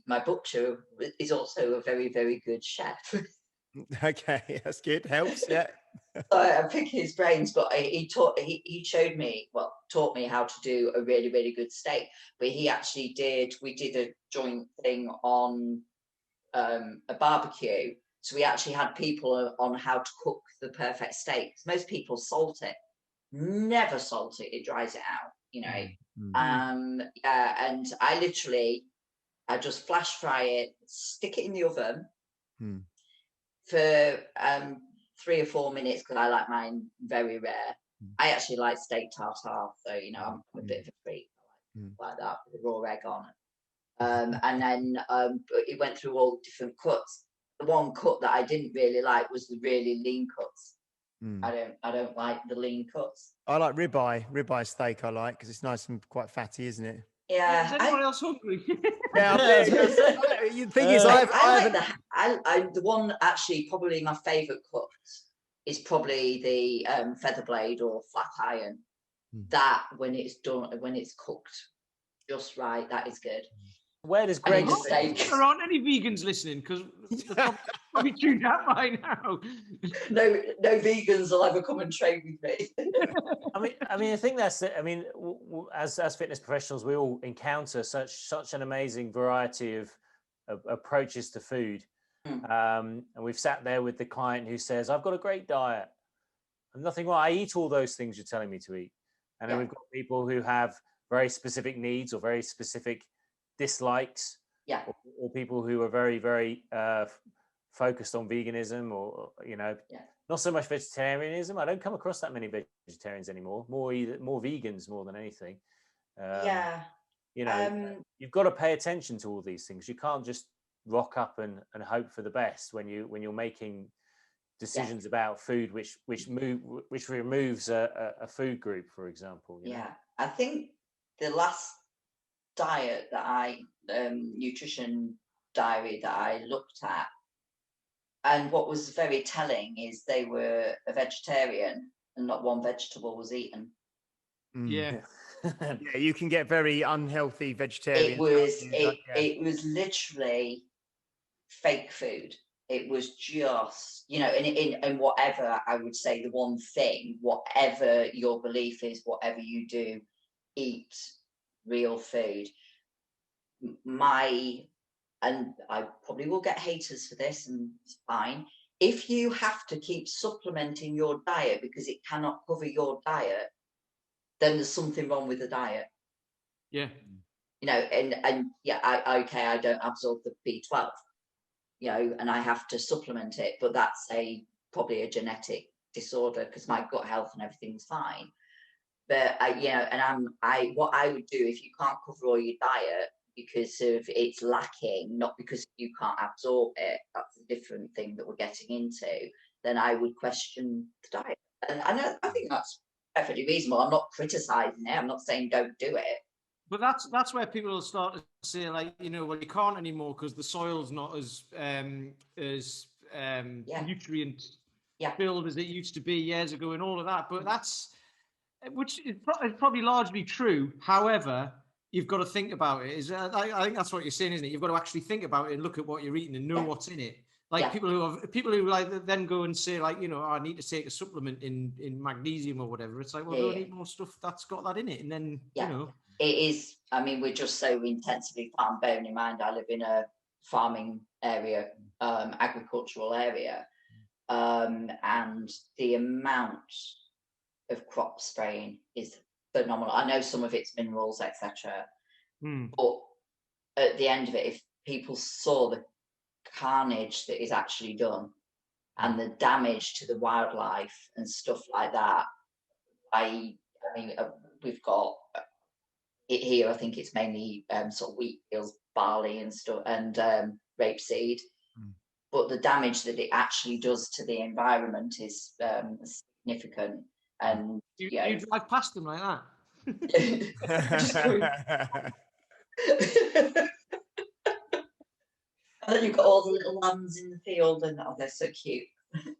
my butcher is also a very, very good chef. Okay, that's good. Helps, yeah. So I pick his brains, but he taught me how to do a really, really good steak. But he actually we did a joint thing on a barbecue. So we actually had people on how to cook the perfect steak. Most people salt it, never salt it. It dries it out, you know. And I just flash fry it, stick it in the oven for 3 or 4 minutes, because I like mine very rare. I actually like steak tartare, so you know I'm a bit of a freak. I like that with the raw egg on it. And then it went through all different cuts. The one cut that I didn't really like was the really lean cuts. I don't like the lean cuts. I like ribeye steak. I like, because it's nice and quite fatty, isn't it? Yeah. Is anyone else hungry? Yeah. The thing is, the one actually probably my favourite cut is probably the feather blade or flat iron. That when it's cooked just right, that is good. Where does Greg There aren't any vegans listening, because they're probably tuned out by now. No vegans will ever come and train with me. I mean, I think that's it. I mean, as fitness professionals, we all encounter such an amazing variety of approaches to food. And we've sat there with the client who says, "I've got a great diet. I'm nothing wrong. I eat all those things you're telling me to eat." And then we've got people who have very specific needs or very specific dislikes, Yeah. or people who are very, very focused on veganism, or not so much vegetarianism. I don't come across that many vegetarians anymore. More vegans more than anything. You've got to pay attention to all these things. You can't just rock up and hope for the best when you're making decisions about food which removes a food group, for example. I think the last diet that nutrition diary that I looked at, and what was very telling is they were a vegetarian and not one vegetable was eaten. Yeah. Yeah, you can get very unhealthy vegetarian. It was literally fake food. It was just, in whatever, I would say the one thing, whatever your belief is, whatever you do, eat real food. And I probably will get haters for this, and it's fine. If you have to keep supplementing your diet because it cannot cover your diet, then there's something wrong with the diet. Yeah. I don't absorb the B12, and I have to supplement it, but that's probably a genetic disorder because my gut health and everything's fine. But what I would do if you can't cover all your diet because of it's lacking, not because you can't absorb it, that's a different thing that we're getting into, then I would question the diet. And I think that's perfectly reasonable. I'm not criticizing it. I'm not saying don't do it. But that's where people will start to say, well, you can't anymore because the soil's not as nutrient filled as it used to be years ago, and all of that. But which is probably largely true. However, you've got to think about it. I think that's what you're saying, isn't it? You've got to actually think about it and look at what you're eating and know what's in it. People who like then go and say I need to take a supplement in magnesium or whatever. It's like, well, go and eat more stuff that's got that in it, and then it is. I mean, we're just so intensively farm. Bearing in mind, I live in a farming area, agricultural area, and the amount of crop spraying is phenomenal. I know some of it's minerals, etc. But at the end of it, if people saw the carnage that is actually done and the damage to the wildlife and stuff like that, I mean, we've got it here. I think it's mainly sort of wheat fields, barley and stuff, and rapeseed. But the damage that it actually does to the environment is significant. And you drive past them like that. And then you've got all the little lambs in the field, and they're so cute.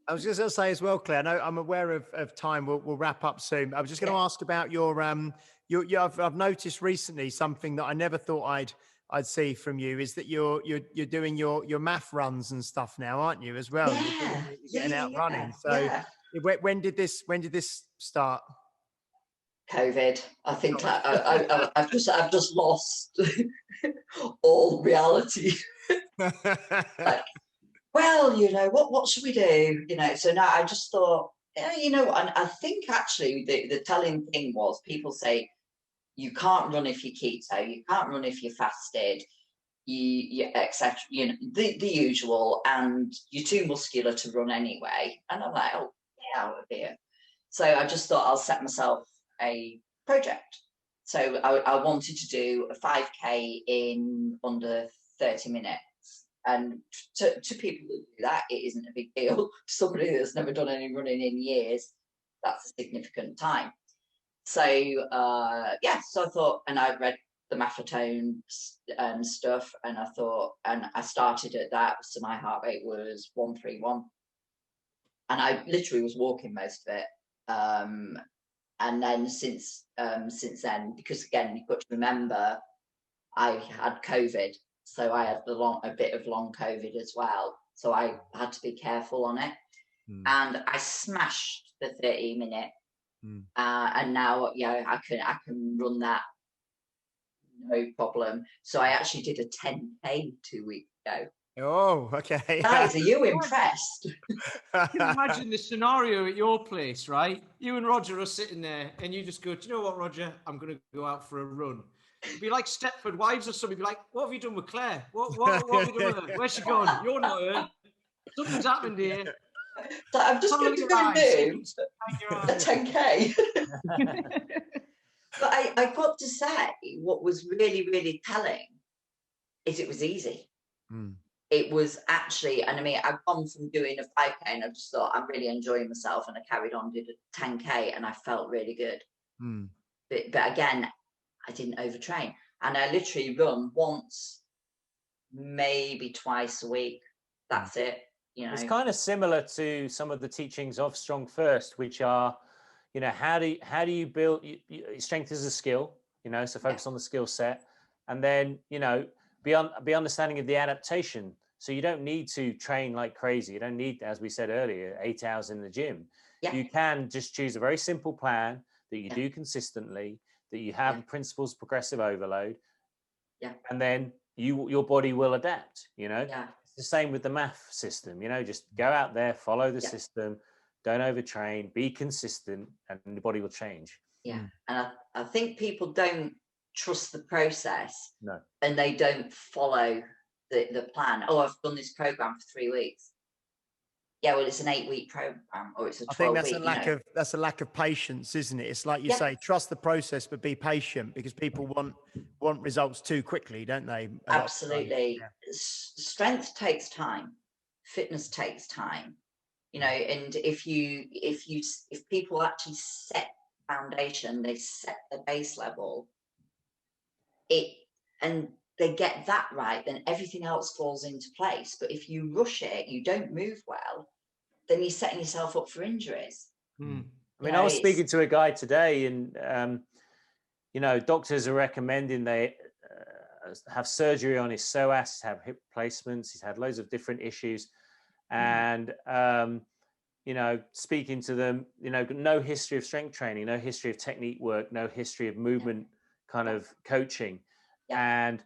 I was just going to say as well, Claire, I know I'm aware of time. We'll wrap up soon. I was just going to ask about your I've noticed recently something that I never thought I'd see from you is that you're doing your math runs and stuff now, aren't you, as well? You're getting out running. So when did this start? COVID. I think I've just lost all reality. What should we do? So now I just thought, and I think actually the telling thing was people say you can't run if you keto, you can't run if you're fasted, you etc. The usual, and you're too muscular to run anyway. And I'm like, oh, get out of here. So I just thought I'll set myself a project. So I wanted to do a 5K in under 30 minutes. And to people who do that, it isn't a big deal. To somebody that's never done any running in years, that's a significant time. So, so I thought, and I read the Maffetone stuff, and I thought, and I started at that. So my heart rate was 131. And I literally was walking most of it. And then since then, because again, you've got to remember, I had COVID. So I had a bit of long COVID as well. So I had to be careful on it. And I smashed the 30-minute. And now, I can run that no problem. So I actually did a 10K 2 weeks ago. Oh, okay. Guys, are you impressed? I can imagine the scenario at your place, right? You and Roger are sitting there and you just go, do you know what, Roger? I'm going to go out for a run. It'd be like Stepford Wives or something. Be like, what have you done with Claire? What have you done with her? Where's she gone? You're not her. Something's happened here. So I'm just going to go do a 10K. But I got to say, what was really, really telling is it was easy. It was actually, and I mean, I've gone from doing a 5K and I just thought I'm really enjoying myself, and I carried on, did a 10K, and I felt really good. But again, I didn't overtrain, and I literally run once, maybe twice a week. That's it. You know, it's kind of similar to some of the teachings of Strongfirst, which are, you know, how do you build strength is a skill, you know, so focus on the skill set, and then, you know, be understanding of the adaptation. So you don't need to train like crazy. You don't need, as we said earlier, 8 hours in the gym. You can just choose a very simple plan that you do consistently, that you have principles progressive overload, and then your body will adapt, you know. It's the same with the math system, you know, just go out there, follow the system, don't overtrain, be consistent, and the body will change. And I think people don't trust the process, and they don't follow the plan. Oh, I've done this program for 3 weeks. Yeah, well, it's an 8-week program, or it's a 12-week. I think that's a lack of patience, isn't it? It's like you say, trust the process, but be patient, because people want results too quickly, don't they? Absolutely. Strength takes time. Fitness takes time. You know, and if people actually set foundation, they set the base level, and they get that right, then everything else falls into place. But if you rush it, you don't move well, then you're setting yourself up for injuries. I mean, I was speaking to a guy today, and you know, doctors are recommending they have surgery on his psoas, have hip replacements. He's had loads of different issues, and you know, speaking to them, you know, no history of strength training, no history of technique work, no history of movement kind of coaching, and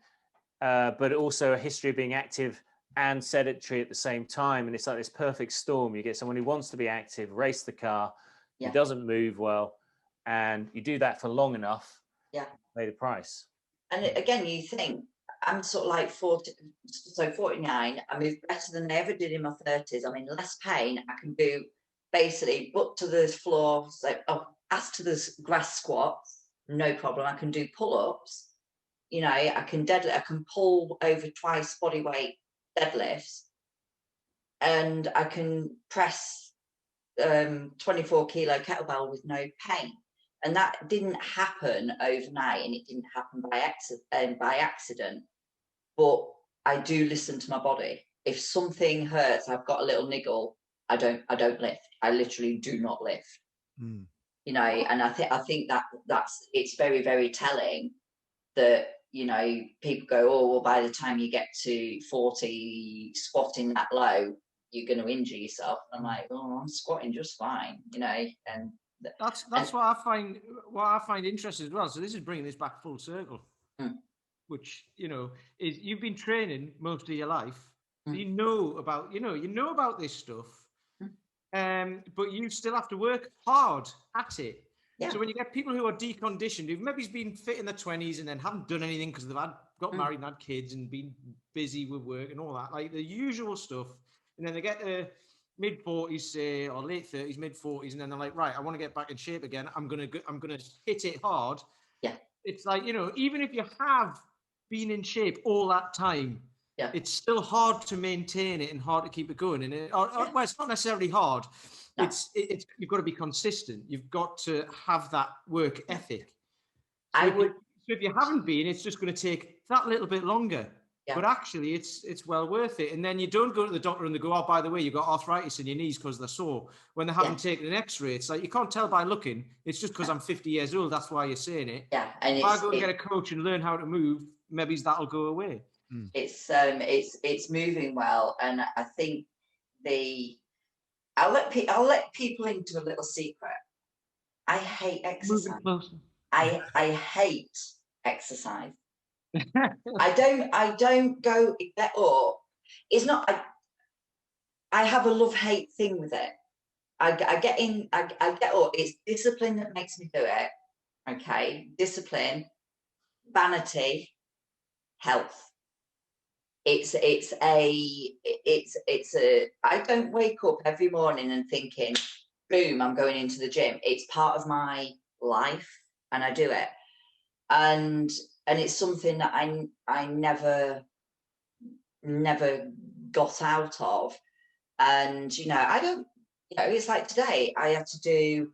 but also a history of being active and sedentary at the same time. And it's like this perfect storm. You get someone who wants to be active, race the car, who doesn't move well, and you do that for long enough, pay the price. And again, you think, I'm sort of like 49, I move better than I ever did in my 30s. I'm in less pain. I can do basically butt to the floor, so ass to the grass squats, no problem. I can do pull-ups. You know, I can deadlift, I can pull over twice body weight deadlifts, and I can press 24 kilo kettlebell with no pain. And that didn't happen overnight, and it didn't happen by accident. But I do listen to my body. If something hurts, I've got a little niggle, I don't lift. I literally do not lift. You know, and I think that's it's very, very telling that, you know, people go, oh, well, by the time you get to 40 squatting that low, you're going to injure yourself. And I'm like, oh, I'm squatting just fine, you know. And that's what I find interesting as well. So this is bringing this back full circle, which, you know, is you've been training most of your life. So you know about this stuff, but you still have to work hard at it. So when you get people who are deconditioned, who've maybe been fit in their 20s and then haven't done anything because they've got married and had kids and been busy with work and all that, like the usual stuff, and then they get to mid 40s, say, or late 30s, mid 40s, and then they're like, right, I want to get back in shape again. I'm gonna hit it hard. It's like, you know, even if you have been in shape all that time, it's still hard to maintain it and hard to keep it going. And well, it's not necessarily hard. No. It's you've got to be consistent. You've got to have that work ethic. So if you haven't been, it's just going to take that little bit longer. But actually, it's well worth it. And then you don't go to the doctor and they go, oh, by the way, you've got arthritis in your knees because they're sore. When they haven't taken an X-ray, it's like you can't tell by looking. It's just because I'm 50 years old. That's why you're saying it. And if I go and get a coach and learn how to move, maybe that'll go away. It's moving well, and I think I'll let people into a little secret. I hate exercise. I hate exercise. I don't go get up. It's not. I have a love-hate thing with it. I get up. It's discipline that makes me do it. Okay, discipline. vanity, health. It's a, I don't wake up every morning and thinking, boom, I'm going into the gym. It's part of my life and I do it. And it's something that I never got out of. And, you know, I don't, you know, it's like today I have to do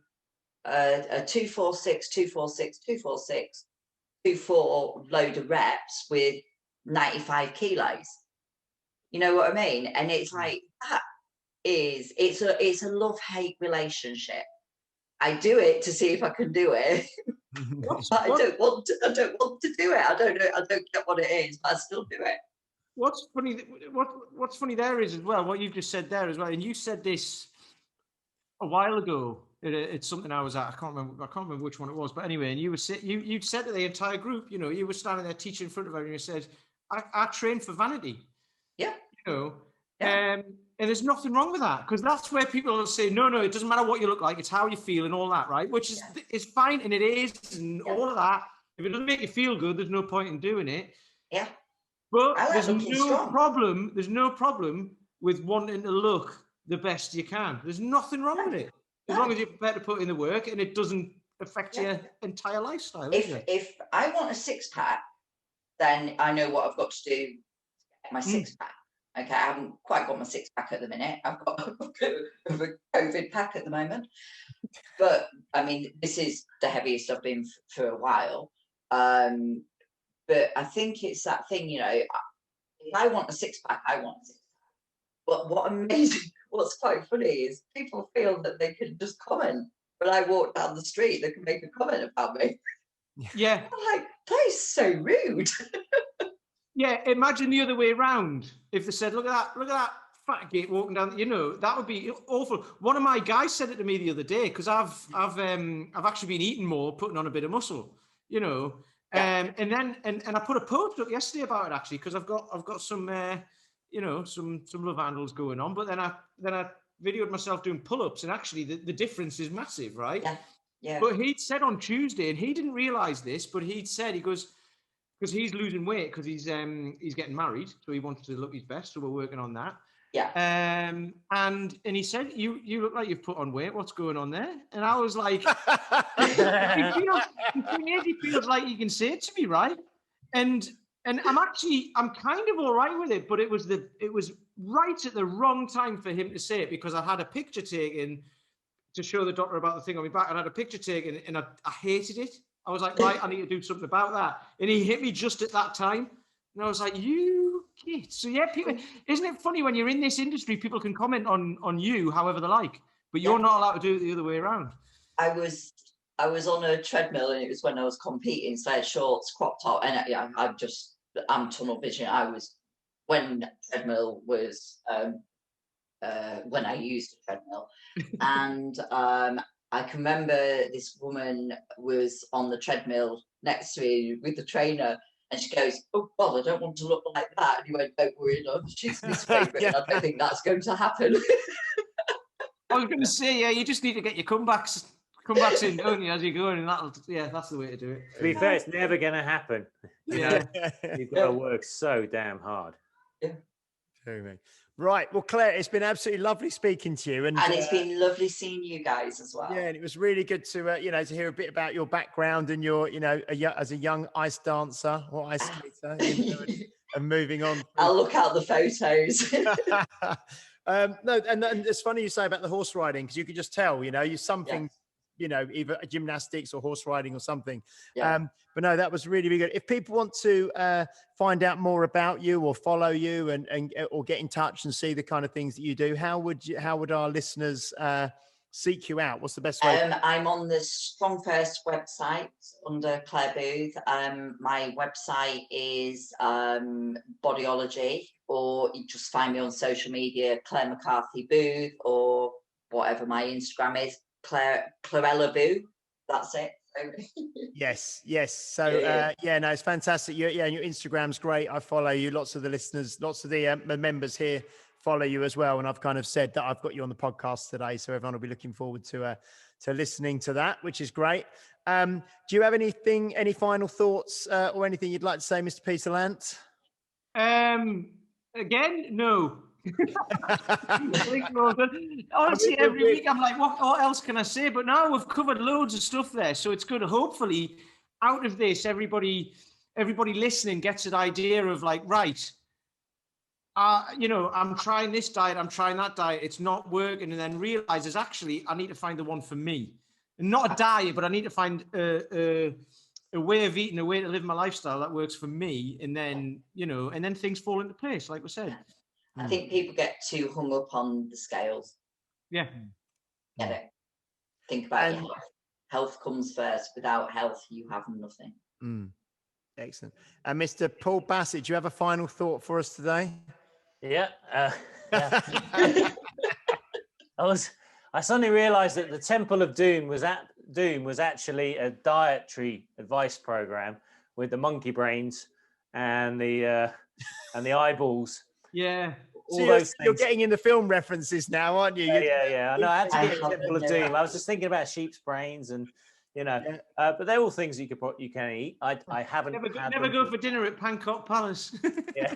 a 246, 246, 246, 24 load of reps with 95 kilos. You know what I mean? And it's like, that is, it's a love-hate relationship. I do it to see if I can do it. But I don't want to do it. I don't know. I don't get what it is, but I still do it. What's funny? What's funny there is as well what you've just said there as well, and you said this a while ago. It's something I was at. I can't remember which one it was, but anyway. And you said to the entire group, you know, you were standing there teaching in front of everyone. And you said, "I train for vanity." Yeah. You know. Yeah. And there's nothing wrong with that, because that's where people will say, no, it doesn't matter what you look like, it's how you feel and all that, right? Which is is fine, and it is, and all of that. If it doesn't make you feel good, there's no point in doing it. Yeah. But like there's strong. problem. There's no problem with wanting to look the best you can. There's nothing wrong with it, as long as you're prepared to put in the work and it doesn't affect your entire lifestyle. If I want a six-pack, then I know what I've got to do to get my six-pack. Okay, I haven't quite got my six-pack at the minute. I've got a COVID pack at the moment. But, I mean, this is the heaviest I've been for a while. But I think it's that thing, you know, if I want a six-pack, I want a six-pack. But what's quite funny is people feel that they can just comment. When I walk down the street, they can make a comment about me. Yeah. I'm like, that is so rude. Yeah, imagine the other way around. If they said, look at that fat gate walking down, you know, that would be awful. One of my guys said it to me the other day, because I've actually been eating more, putting on a bit of muscle, you know. And I put a post up yesterday about it, actually, because I've got some you know, some love handles going on. But then I videoed myself doing pull-ups, and actually the difference is massive, right? Yeah. But he'd said on Tuesday, and he didn't realize this, but he'd said, he goes, because he's losing weight because he's getting married, so he wants to look his best. So we're working on that. Yeah. And he said, "You look like you've put on weight. What's going on there?" And I was like, he feels like he can say it to me, right? And I'm kind of all right with it, but it was right at the wrong time for him to say it, because I had a picture taken to show the doctor about the thing on my back. I had a picture taken, and I hated it. I was like, right, I need to do something about that. And he hit me just at that time. And I was like, you kid. So yeah, people, isn't it funny when you're in this industry, people can comment on you however they like, but you're not allowed to do it the other way around. I was on a treadmill, and it was when I was competing, so I had shorts, crop top, and I'm tunnel vision. When treadmill was, when I used a treadmill, and I can remember this woman was on the treadmill next to me with the trainer, and she goes, "Oh God, I don't want to look like that." And he went, "Don't worry, love, she's his favourite." And I don't think that's going to happen. I was going to say, yeah, you just need to get your comebacks in, don't you, as you go, and that's the way to do it. To be fair, it's never going to happen. You know, you've got to work so damn hard. Yeah. Right. Well, Claire, it's been absolutely lovely speaking to you, and it's been lovely seeing you guys as well. Yeah, and it was really good to you know, to hear a bit about your background and your, you know, as a young ice dancer or ice skater, you know, and moving on. I'll look out the photos. No, and it's funny you say about the horse riding, because you could just tell, you know, you know, either gymnastics or horse riding or something. But no, that was really, really good. If people want to find out more about you or follow you and or get in touch and see the kind of things that you do, how would our listeners seek you out? What's the best way? I'm on the Strongfirst website under Claire Booth. My website is Bodyology, or you just find me on social media, Claire McCarthy Booth, or whatever my Instagram is, Clarella Boo. That's it. Yes. So no, it's fantastic. And your Instagram's great. I follow you. Lots of the listeners, lots of the members here follow you as well. And I've kind of said that I've got you on the podcast today, so everyone will be looking forward to listening to that, which is great. Do you have any final thoughts or anything you'd like to say, Mr. Peter Lant? Again, no. Honestly, every week I'm like, what else can I say? But now we've covered loads of stuff there, so it's good. Hopefully, out of this, everybody listening gets an idea of like, right, I'm trying this diet, I'm trying that diet, it's not working, and then realizes actually I need to find the one for me, and not a diet, but I need to find a way of eating, a way to live my lifestyle that works for me, and then and then things fall into place, like we said. I think people get too hung up on the scales. Yeah. Get it. Think about your health. Health comes first. Without health, you have nothing. Excellent. And Mr. Paul Bassett, do you have a final thought for us today? Yeah. I suddenly realized that the Temple of Doom was actually a dietary advice program with the monkey brains and the eyeballs. Yeah. So you're getting in the film references now, aren't you? Yeah. I know. I had to get the Temple of Doom. I was just thinking about sheep's brains and but they're all things you can eat. I haven't never go for dinner at Pancot Palace. Yeah.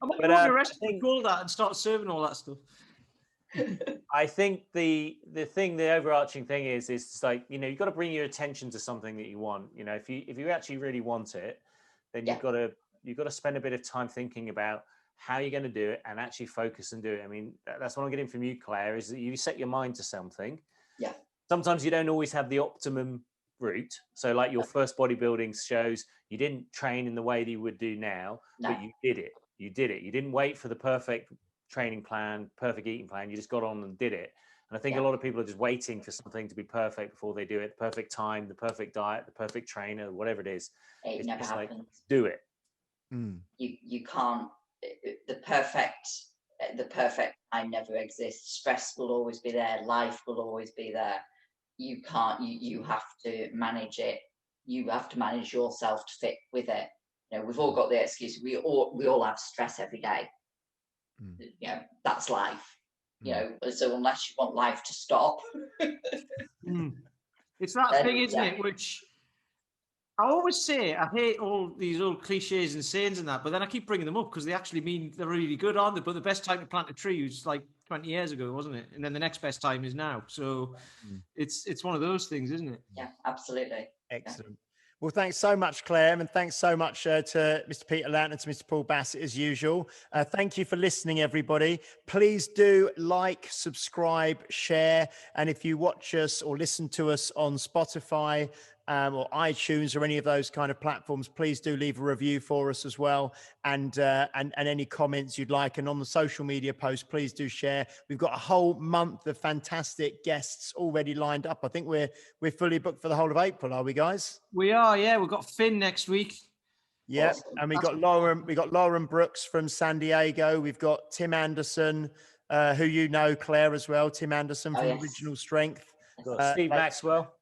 I'm going to go to a restaurant call that and start serving all that stuff. I think the overarching thing is like, you've got to bring your attention to something that you want. If you actually really want it, then you've got to spend a bit of time thinking about how you're going to do it and actually focus and do it. I mean, that's what I'm getting from you, Claire, is that you set your mind to something. Yeah. Sometimes you don't always have the optimum route. So like your first bodybuilding shows, you didn't train in the way that you would do now, but you did it. You didn't wait for the perfect training plan, perfect eating plan. You just got on and did it. And I think a lot of people are just waiting for something to be perfect before they do it. The perfect time, the perfect diet, the perfect trainer, whatever it is. It never happens. Like, do it. You can't. The perfect time never exists. Stress will always be there. Life will always be there. You can't. You have to manage it. You have to manage yourself to fit with it. We've all got the excuse. We all have stress every day. That's life. So unless you want life to stop, it's that thing, isn't it? Which I always say, I hate all these old cliches and sayings and that, but then I keep bringing them up because they actually mean they're really good, aren't they? But the best time to plant a tree was like 20 years ago, wasn't it? And then the next best time is now. So it's one of those things, isn't it? Yeah, absolutely. Excellent. Well, thanks so much, Claire, and thanks so much to Mr. Peter Lant and to Mr. Paul Bassett as usual. Thank you for listening, everybody. Please do like, subscribe, share, and if you watch us or listen to us on Spotify or iTunes or any of those kind of platforms, please do leave a review for us as well, and any comments you'd like. And on the social media posts, please do share. We've got a whole month of fantastic guests already lined up. I think we're fully booked for the whole of April, are we, guys? We are, yeah. We've got Finn next week. Yeah, and we got Lauren Brooks from San Diego. We've got Tim Anderson, who Claire, as well. Tim Anderson from Original Strength. Steve Maxwell.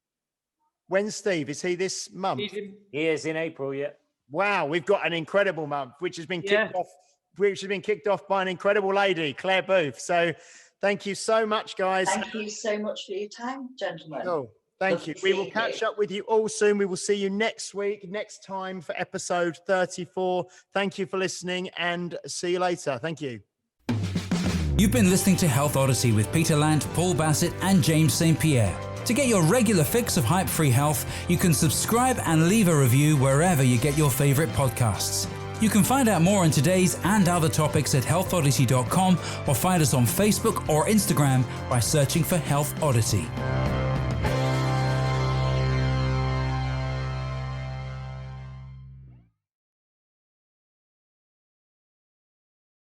When's Steve? Is he this month? He is in April, yeah. Wow, we've got an incredible month, which has been kicked off by an incredible lady, Claire Booth. So thank you so much, guys. Thank you so much for your time, gentlemen. Cool. Thank you. We will catch up with you all soon. We will see you next week, next time for episode 34. Thank you for listening and see you later. Thank you. You've been listening to Health Odyssey with Peter Lant, Paul Bassett, and James St. Pierre. To get your regular fix of hype-free health, you can subscribe and leave a review wherever you get your favorite podcasts. You can find out more on today's and other topics at healthodyssey.com or find us on Facebook or Instagram by searching for Health Odyssey.